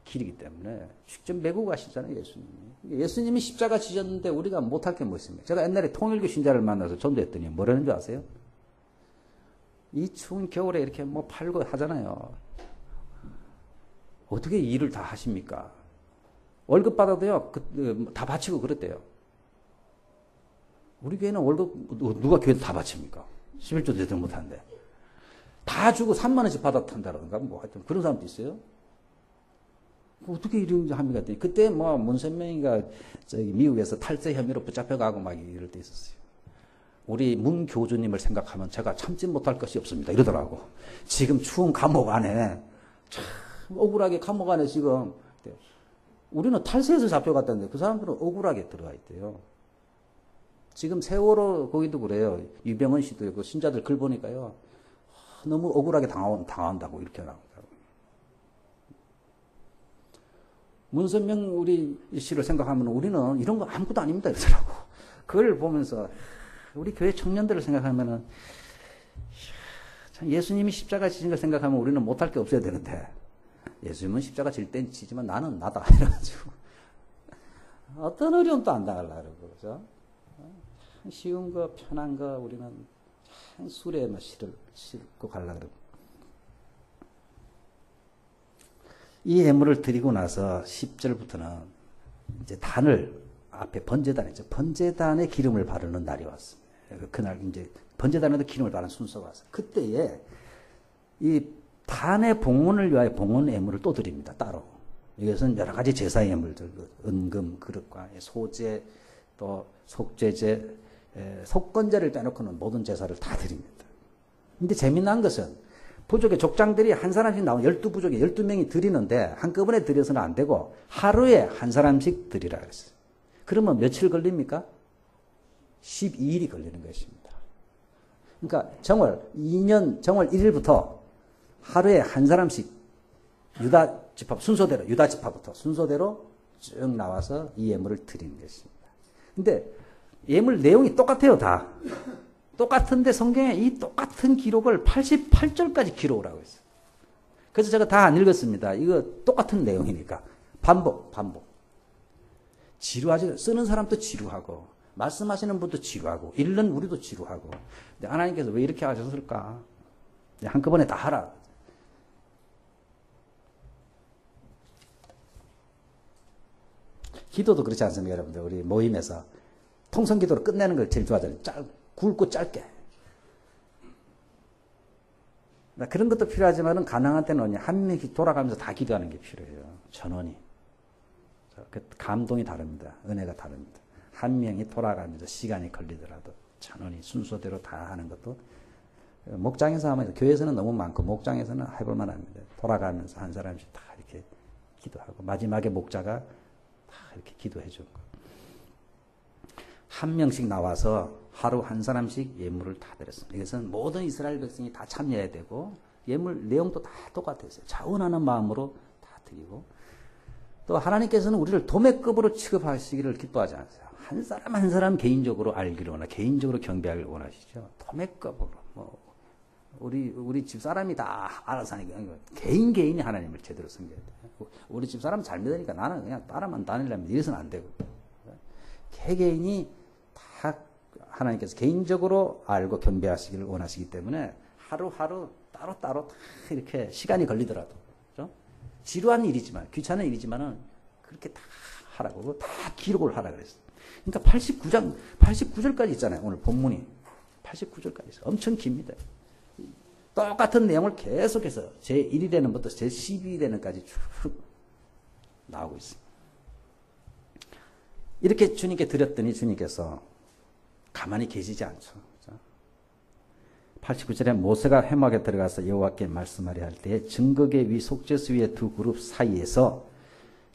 길이기 때문에 직접 메고 가시잖아요, 예수님이. 예수님이 십자가 지셨는데 우리가 못할 게 뭐 있습니까? 제가 옛날에 통일교 신자를 만나서 전도했더니 뭐라는 줄 아세요? 이 추운 겨울에 이렇게 뭐 팔고 하잖아요. 어떻게 일을 다 하십니까? 월급 받아도요, 다 바치고 그랬대요. 우리 교회는 월급, 누가 교회 다 바칩니까? 11조 제대로 못하는데. 다 주고 3만 원씩 받았단다든가, 뭐 하여튼 그런 사람도 있어요. 어떻게 이런 합니까? 했더니 그때 뭐 문선명이가 저기 미국에서 탈세 혐의로 붙잡혀가고 막 이럴 때 있었어요. 우리 문 교주님을 생각하면 제가 참지 못할 것이 없습니다. 이러더라고. 지금 추운 감옥 안에, 참 억울하게 감옥 안에 지금, 우리는 탈세에서 잡혀갔다는데 그 사람들은 억울하게 들어가 있대요. 지금 세월호 거기도 그래요. 유병헌 씨도 그 신자들 글 보니까요. 너무 억울하게 당한다고 이렇게 나옵니다. 문선명 우리 씨를 생각하면 우리는 이런 거 아무것도 아닙니다. 이러더라고. 그걸 보면서 우리 교회 청년들을 생각하면은 참 예수님이 십자가 지신 걸 생각하면 우리는 못할 게 없어야 되는데 예수님은 십자가 질 땐 지지만 나는 나다. 이래가지고 어떤 어려움도 안 당하려고 그러고, 그죠? 쉬운 거, 편한 거, 우리는 참 수레에만 싣고 가려고 그러고. 이 예물을 드리고 나서 10절부터는 이제 단을 앞에 번제단이죠. 번제단에 기름을 바르는 날이 왔습니다. 그날 이제 번제단에도 기름을 바르는 순서가 왔어요. 그때에 이 단의 봉헌을 위하여 봉헌 예물을 또 드립니다. 따로. 이것은 여러 가지 제사 예물들, 은금, 그릇과 소제, 또 속죄제, 속건제를 빼놓고는 모든 제사를 다 드립니다. 근데 재미난 것은 부족의 족장들이 한 사람씩 나온 12부족에 12명이 드리는데 한꺼번에 드려서는 안 되고 하루에 한 사람씩 드리라 그랬어요. 그러면 며칠 걸립니까? 12일이 걸리는 것입니다. 그러니까 정월 2년 정월 1일부터 하루에 한 사람씩 유다 지파 순서대로 유다 지파부터 순서대로 쭉 나와서 이 예물을 드리는 것입니다. 근데 예물 내용이 똑같아요, 다. 똑같은데 성경에 이 똑같은 기록을 88절까지 기록을 하고 있어요. 그래서 제가 다 안 읽었습니다. 이거 똑같은 내용이니까. 반복. 지루하지, 쓰는 사람도 지루하고, 말씀하시는 분도 지루하고, 읽는 우리도 지루하고. 근데 하나님께서 왜 이렇게 하셨을까? 한꺼번에 다 하라. 기도도 그렇지 않습니까, 여러분들? 우리 모임에서 통성 기도로 끝내는 걸 제일 좋아하잖아요. 굵고 짧게. 그런 것도 필요하지만은 가능한 때는 한 명씩 돌아가면서 다 기도하는 게 필요해요. 전원이. 그 감동이 다릅니다. 은혜가 다릅니다. 한 명이 돌아가면서 시간이 걸리더라도 전원이 순서대로 다 하는 것도 목장에서 하면 교회에서는 너무 많고 목장에서는 해볼 만합니다. 돌아가면서 한 사람씩 다 이렇게 기도하고 마지막에 목자가 다 이렇게 기도해 주는 거. 한 명씩 나와서 하루 한 사람씩 예물을 다 드렸습니다. 이것은 모든 이스라엘 백성이 다 참여해야 되고 예물 내용도 다 똑같았어요. 자원하는 마음으로 다 드리고 또 하나님께서는 우리를 도매급으로 취급하시기를 기뻐하지 않으세요. 한 사람 한 사람 개인적으로 알기를 원하시고 개인적으로 경배하기를 원하시죠. 도매급으로 우리 집 사람이 다 알아서 하니까 개인이 하나님을 제대로 섬겨야 돼요. 우리 집 사람 잘 믿으니까 나는 그냥 따라만 다니려면 이래서는 안 되고 개개인이 다 하나님께서 개인적으로 알고 경배하시기를 원하시기 때문에 하루하루 따로따로 다 이렇게 시간이 걸리더라도 그렇죠? 지루한 일이지만 귀찮은 일이지만은 그렇게 다 하라고 다 기록을 하라 그랬어요. 그러니까 89절까지 있잖아요. 오늘 본문이. 89절까지 있어요. 엄청 깁니다. 똑같은 내용을 계속해서 제1일에는부터 제12일에는까지 쭉 나오고 있습니다. 이렇게 주님께 드렸더니 주님께서 가만히 계시지 않죠. 89절에 모세가 회막에 들어가서 여호와께 말씀하려 할 때에 증거계 위 속죄수 위의 두 그룹 사이에서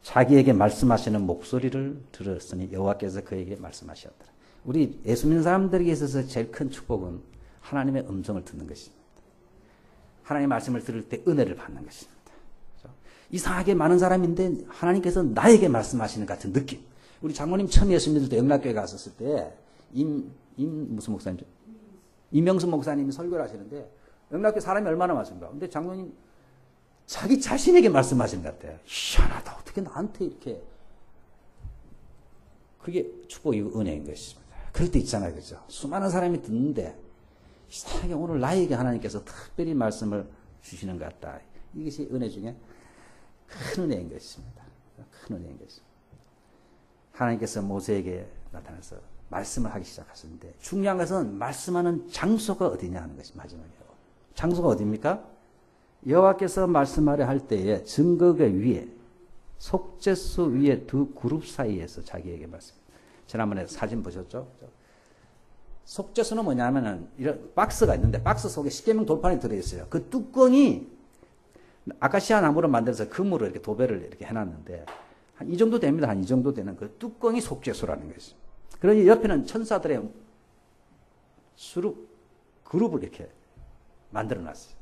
자기에게 말씀하시는 목소리를 들었으니 여호와께서 그에게 말씀하셨더라. 우리 예수 믿는 사람들에게 있어서 제일 큰 축복은 하나님의 음성을 듣는 것입니다. 하나님의 말씀을 들을 때 은혜를 받는 것입니다. 그렇죠? 이상하게 많은 사람인데 하나님께서 나에게 말씀하시는 같은 느낌. 우리 장모님 처음 예수 믿을 때 영락교회 갔었을 때 무슨 목사님이죠? 이명수 목사님이 설교를 하시는데 영락교회 사람이 얼마나 많습니까? 근데 장모님 자기 자신에게 말씀하시는 것 같아요. 희한하다. 어떻게 나한테 이렇게. 그게 축복이고 은혜인 것입니다. 그럴 때 있잖아요. 그죠? 수많은 사람이 듣는데 이상하게 오늘 나에게 하나님께서 특별히 말씀을 주시는 것 같다. 이것이 은혜 중에 큰 은혜인 것입니다. 큰 은혜인 것입니다. 하나님께서 모세에게 나타나서 말씀을 하기 시작하셨는데 중요한 것은 말씀하는 장소가 어디냐 하는 것이 마지막이에요. 장소가 어디입니까? 여호와께서 말씀하려 할 때에 증거계 위에 속죄수 위에 두 그룹 사이에서 자기에게 말씀. 지난번에 사진 보셨죠? 속죄수는 뭐냐면은 이런 박스가 있는데 박스 속에 십계명 돌판이 들어있어요. 그 뚜껑이 아카시아 나무로 만들어서 금으로 이렇게 도배를 이렇게 해놨는데 한 이 정도 됩니다. 한 이 정도 되는 그 뚜껑이 속죄수라는 것이죠. 그러니 옆에는 천사들의 그룹을 이렇게 만들어놨어요.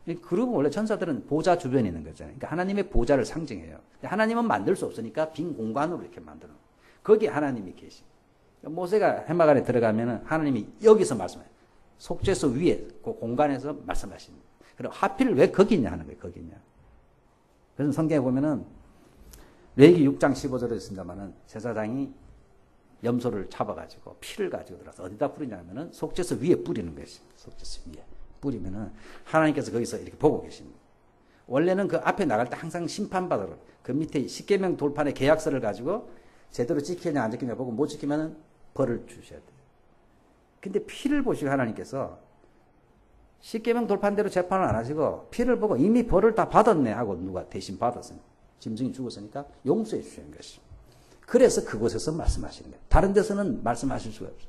이 그룹은 원래 천사들은 보좌 주변에 있는 거잖아요. 그러니까 하나님의 보좌를 상징해요. 하나님은 만들 수 없으니까 빈 공간으로 이렇게 만들어. 거기에 하나님이 계십니다. 모세가 회막 안에 들어가면은 하나님이 여기서 말씀해요. 속죄소 위에 그 공간에서 말씀하십니다. 그럼 하필 왜 거기 있냐 하는 거예요. 거기 있냐. 그래서 성경에 보면은 레위기 6장 15절에 있습니다만은 제사장이 염소를 잡아가지고 피를 가지고 들어서 어디다 뿌리냐면은 속죄소 위에 뿌리는 것입니다. 속죄소 위에 뿌리면은 하나님께서 거기서 이렇게 보고 계십니다. 원래는 그 앞에 나갈 때 항상 심판받으러 그 밑에 십계명 돌판에 계약서를 가지고 제대로 지키냐 안 지키냐 보고 못 지키면은 벌을 주셔야 돼요. 근데 피를 보시고 하나님께서 십계명 돌판대로 재판을 안 하시고 피를 보고 이미 벌을 다 받았네 하고 누가 대신 받았어요. 짐승이 죽었으니까 용서해 주시는 것입니다. 그래서 그곳에서 말씀하시는 거예요. 다른 데서는 말씀하실 수가 없어요.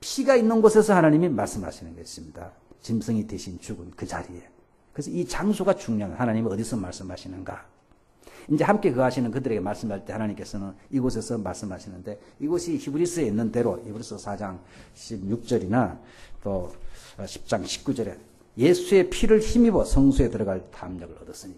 피가 있는 곳에서 하나님이 말씀하시는 것입니다. 짐승이 대신 죽은 그 자리에. 그래서 이 장소가 중요한 거예요. 하나님이 어디서 말씀하시는가. 이제 함께 거하시는 그들에게 말씀할 때 하나님께서는 이곳에서 말씀하시는데 이곳이 히브리서에 있는 대로 히브리서 4장 16절이나 또 10장 19절에 예수의 피를 힘입어 성소에 들어갈 담력을 얻었으니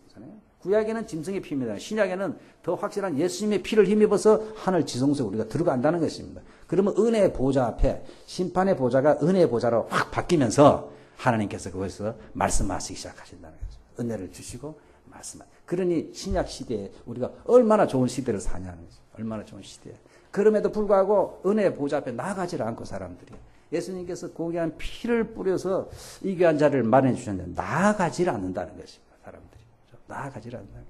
구약에는 짐승의 피입니다. 신약에는 더 확실한 예수님의 피를 힘입어서 하늘 지성소에 우리가 들어간다는 것입니다. 그러면 은혜의 보좌 앞에 심판의 보좌가 은혜의 보좌로 확 바뀌면서 하나님께서 그것에서 말씀하시기 시작하신다는 거죠. 은혜를 주시고 말씀하시고. 그러니 신약 시대에 우리가 얼마나 좋은 시대를 사냐는 거죠. 얼마나 좋은 시대에. 그럼에도 불구하고 은혜의 보좌 앞에 나가지를 않고 사람들이 예수님께서 고귀한 피를 뿌려서 이 귀한 자리를 마련해 주셨는데 나아가지를 않는다는 것입니다. 사람들이. 나아가지를 않는다.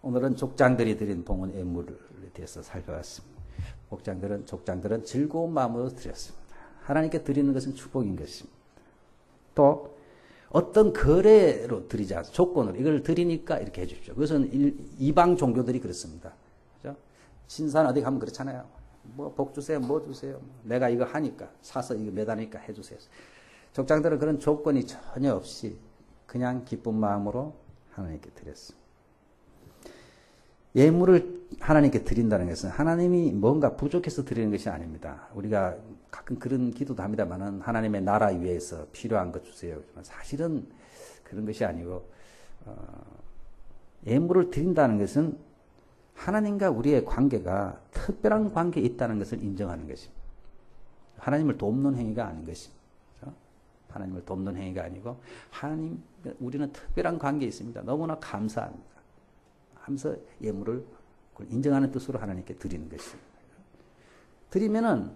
오늘은 족장들이 드린 봉헌 예물에 대해서 살펴봤습니다. 족장들은 즐거운 마음으로 드렸습니다. 하나님께 드리는 것은 축복인 것입니다. 또 어떤 거래로 드리지 않습니다. 조건으로 이걸 드리니까 이렇게 해 주십시오. 그것은 이방 종교들이 그렇습니다. 그렇죠? 신산 어디 가면 그렇잖아요. 뭐 복 주세요, 뭐 주세요. 내가 이거 하니까 사서 이거 매다니까 해 주세요. 족장들은 그런 조건이 전혀 없이 그냥 기쁜 마음으로 하나님께 드렸습니다. 예물을 하나님께 드린다는 것은 하나님이 뭔가 부족해서 드리는 것이 아닙니다. 우리가 가끔 그런 기도도 합니다만은 하나님의 나라 위해서 필요한 것 주세요. 사실은 그런 것이 아니고 예물을 드린다는 것은 하나님과 우리의 관계가 특별한 관계에 있다는 것을 인정하는 것입니다. 하나님을 돕는 행위가 아닌 것입니다. 하나님을 돕는 행위가 아니고 하나님 우리는 특별한 관계에 있습니다. 너무나 감사합니다. 하면서 예물을 인정하는 뜻으로 하나님께 드리는 것입니다. 드리면은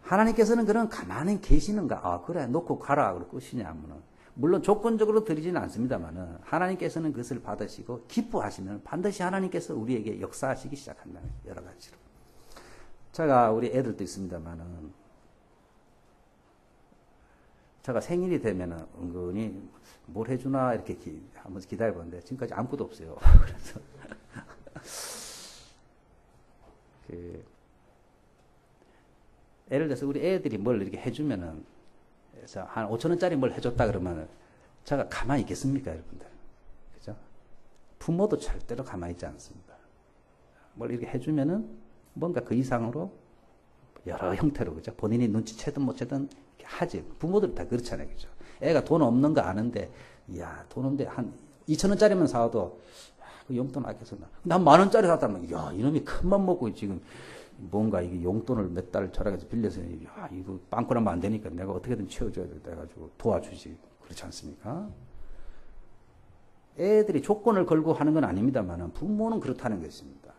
하나님께서는 그런 가만히 계시는가? 아 그래 놓고 가라 그럴 것이냐면은 물론 조건적으로 드리지는 않습니다만은 하나님께서는 그것을 받으시고 기뻐하시면 반드시 하나님께서 우리에게 역사하시기 시작한다는 여러 가지로. 제가 우리 애들도 있습니다만은 제가 생일이 되면은 은근히 뭘 해주나 이렇게 한번 기다려보는데 지금까지 아무것도 없어요. 그래서 예를 들어서 우리 애들이 뭘 이렇게 해주면은 그래서 한 5,000원짜리 뭘 해줬다 그러면 제가 가만히 있겠습니까, 여러분들? 그죠? 부모도 절대로 가만히 있지 않습니다. 뭘 이렇게 해주면은 뭔가 그 이상으로 여러 형태로, 그죠? 본인이 눈치채든 못 채든 하지. 부모들 다 그렇잖아요, 그죠? 애가 돈 없는 거 아는데, 이야, 돈 없는데 한 2,000원짜리만 사와도, 그 용돈 아껴서 난 10,000원짜리 샀다면, 야, 이놈이 큰맘 먹고 지금 뭔가 이게 용돈을 몇 달 저라고 빌려서, 야, 이거 빵꾸나면 안 되니까 내가 어떻게든 채워줘야 돼. 가지고 도와주지. 그렇지 않습니까? 애들이 조건을 걸고 하는 건 아닙니다만, 부모는 그렇다는 것입니다.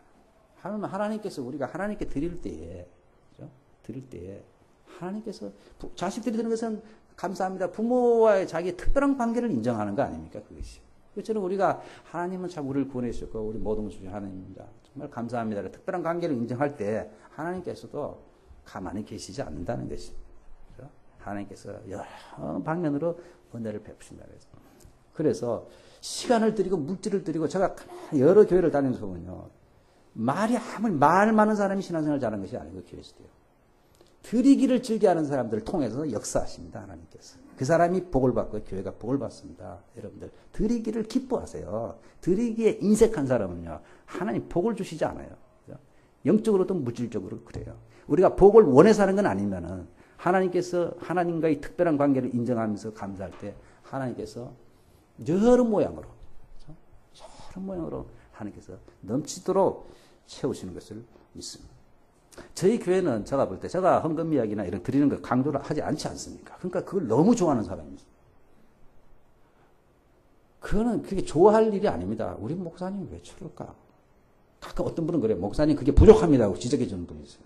하나님께서 우리가 하나님께 드릴 때에, 그죠? 드릴 때에, 하나님께서 자식들이 드리는 것은 감사합니다. 부모와의 자기의 특별한 관계를 인정하는 거 아닙니까? 그것이. 그처럼 우리가 하나님은 참 우리를 구원해 주셨고 우리 모든 것을 주신 하나님입니다. 정말 감사합니다. 특별한 관계를 인정할 때 하나님께서도 가만히 계시지 않는다는 것입니다. 그렇죠? 하나님께서 여러 방면으로 은혜를 베푸신다. 그래서 시간을 드리고 물질을 드리고 제가 여러 교회를 다니면서 보면요. 아무리 말 많은 사람이 신앙생활을 잘하는 것이 아니고 교회에서도요. 드리기를 즐겨하는 사람들을 통해서 역사하십니다. 하나님께서. 그 사람이 복을 받고 교회가 복을 받습니다. 여러분들 드리기를 기뻐하세요. 드리기에 인색한 사람은요. 하나님 복을 주시지 않아요. 영적으로도 물질적으로 그래요. 우리가 복을 원해서 하는 건 아니면은 하나님께서 하나님과의 특별한 관계를 인정하면서 감사할 때 하나님께서 여러 모양으로 하나님께서 넘치도록 채우시는 것을 믿습니다. 저희 교회는 제가 볼 때 제가 헌금 이야기나 이런 드리는 거 강조를 하지 않지 않습니까? 그러니까 그걸 너무 좋아하는 사람입니다. 그거는 그게 좋아할 일이 아닙니다. 우리 목사님 왜 저럴까? 가끔 어떤 분은 그래요. 목사님 그게 부족합니다 하고 지적해 주는 분이 있어요.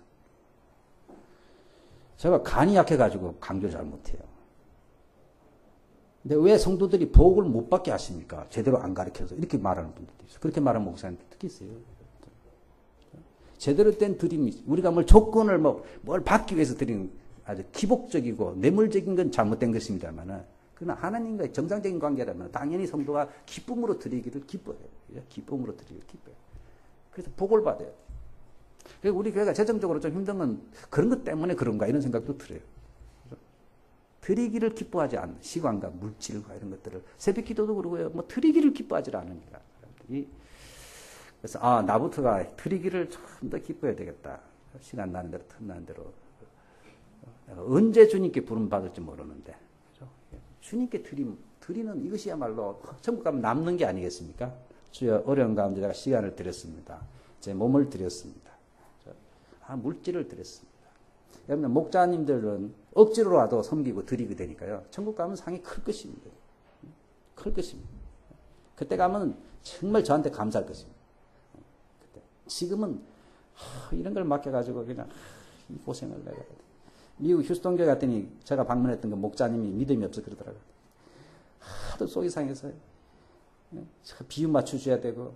제가 간이 약해가지고 강조를 잘 못해요. 근데 왜 성도들이 복을 못 받게 하십니까? 제대로 안 가르쳐서 이렇게 말하는 분들도 있어요. 그렇게 말하는 목사님도 특히 있어요. 제대로 된 드림이 우리가 뭘 조건을 뭘 받기 위해서 드리는 아주 기복적이고 뇌물적인 건 잘못된 것입니다만은 그러나 하나님과의 정상적인 관계라면 당연히 성도가 기쁨으로 드리기를 기뻐해요. 기쁨으로 드리기를 기뻐해요. 그래서 복을 받아요. 그래서 우리 교회가 재정적으로 좀 힘든 건 그런 것 때문에 그런가 이런 생각도 들어요. 드리기를 기뻐하지 않는 시간과 물질과 이런 것들을 새벽 기도도 그러고요. 드리기를 기뻐하지 않으니까 그래서 나부터가 드리기를 좀 더 기뻐해야 되겠다. 시간 나는 대로 틈나는 대로 내가 언제 주님께 부름 받을지 모르는데 그렇죠? 주님께 드리는 이것이야말로 천국 가면 남는 게 아니겠습니까? 주여 어려운 가운데 제가 시간을 드렸습니다. 제 몸을 드렸습니다. 물질을 드렸습니다. 여러분 목자님들은 억지로라도 섬기고 드리게 되니까요. 천국 가면 상이 클 것입니다. 클 것입니다. 그때 가면 정말 저한테 감사할 것입니다. 지금은 이런 걸 맡겨가지고 그냥 이 고생을 내가 미국 휴스턴 교회 갔더니 제가 방문했던 그 목자님이 믿음이 없어 그러더라고요. 하도 속이 상해서 비유 맞춰줘야 되고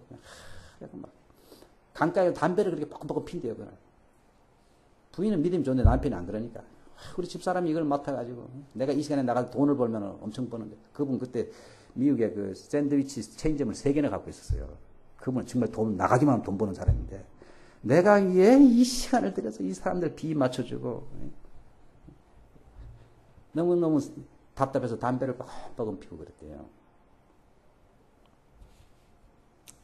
막 강가에 담배를 그렇게 뻑뻑 핀대요. 부인은 믿음이 좋은데 남편이 안 그러니까 우리 집사람이 이걸 맡아가지고 내가 이 시간에 나가서 돈을 벌면 엄청 버는데 그분 그때 미국에 그 샌드위치 체인점을 3개나 갖고 있었어요. 그분은 정말 돈 나가기만 하면 돈 버는 사람인데 내가 왜 이 시간을 들여서 이 사람들 비 맞춰주고 너무너무 답답해서 담배를 뻑뻑 피우고 그랬대요.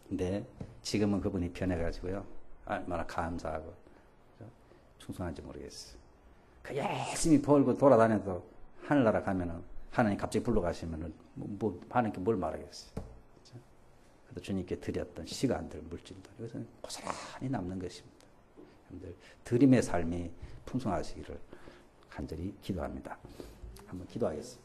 근데 지금은 그분이 변해가지고요. 얼마나 감사하고 충성한지 모르겠어요. 그 열심히 벌고 돌아다녀도 하늘나라 가면은 하나님 갑자기 불러가시면은 하나님께 뭘 말하겠어요. 그래서 주님께 드렸던 시간들, 물질들 이것은 고스란히 남는 것입니다. 여러분들 드림의 삶이 풍성하시기를 간절히 기도합니다. 한번 기도하겠습니다.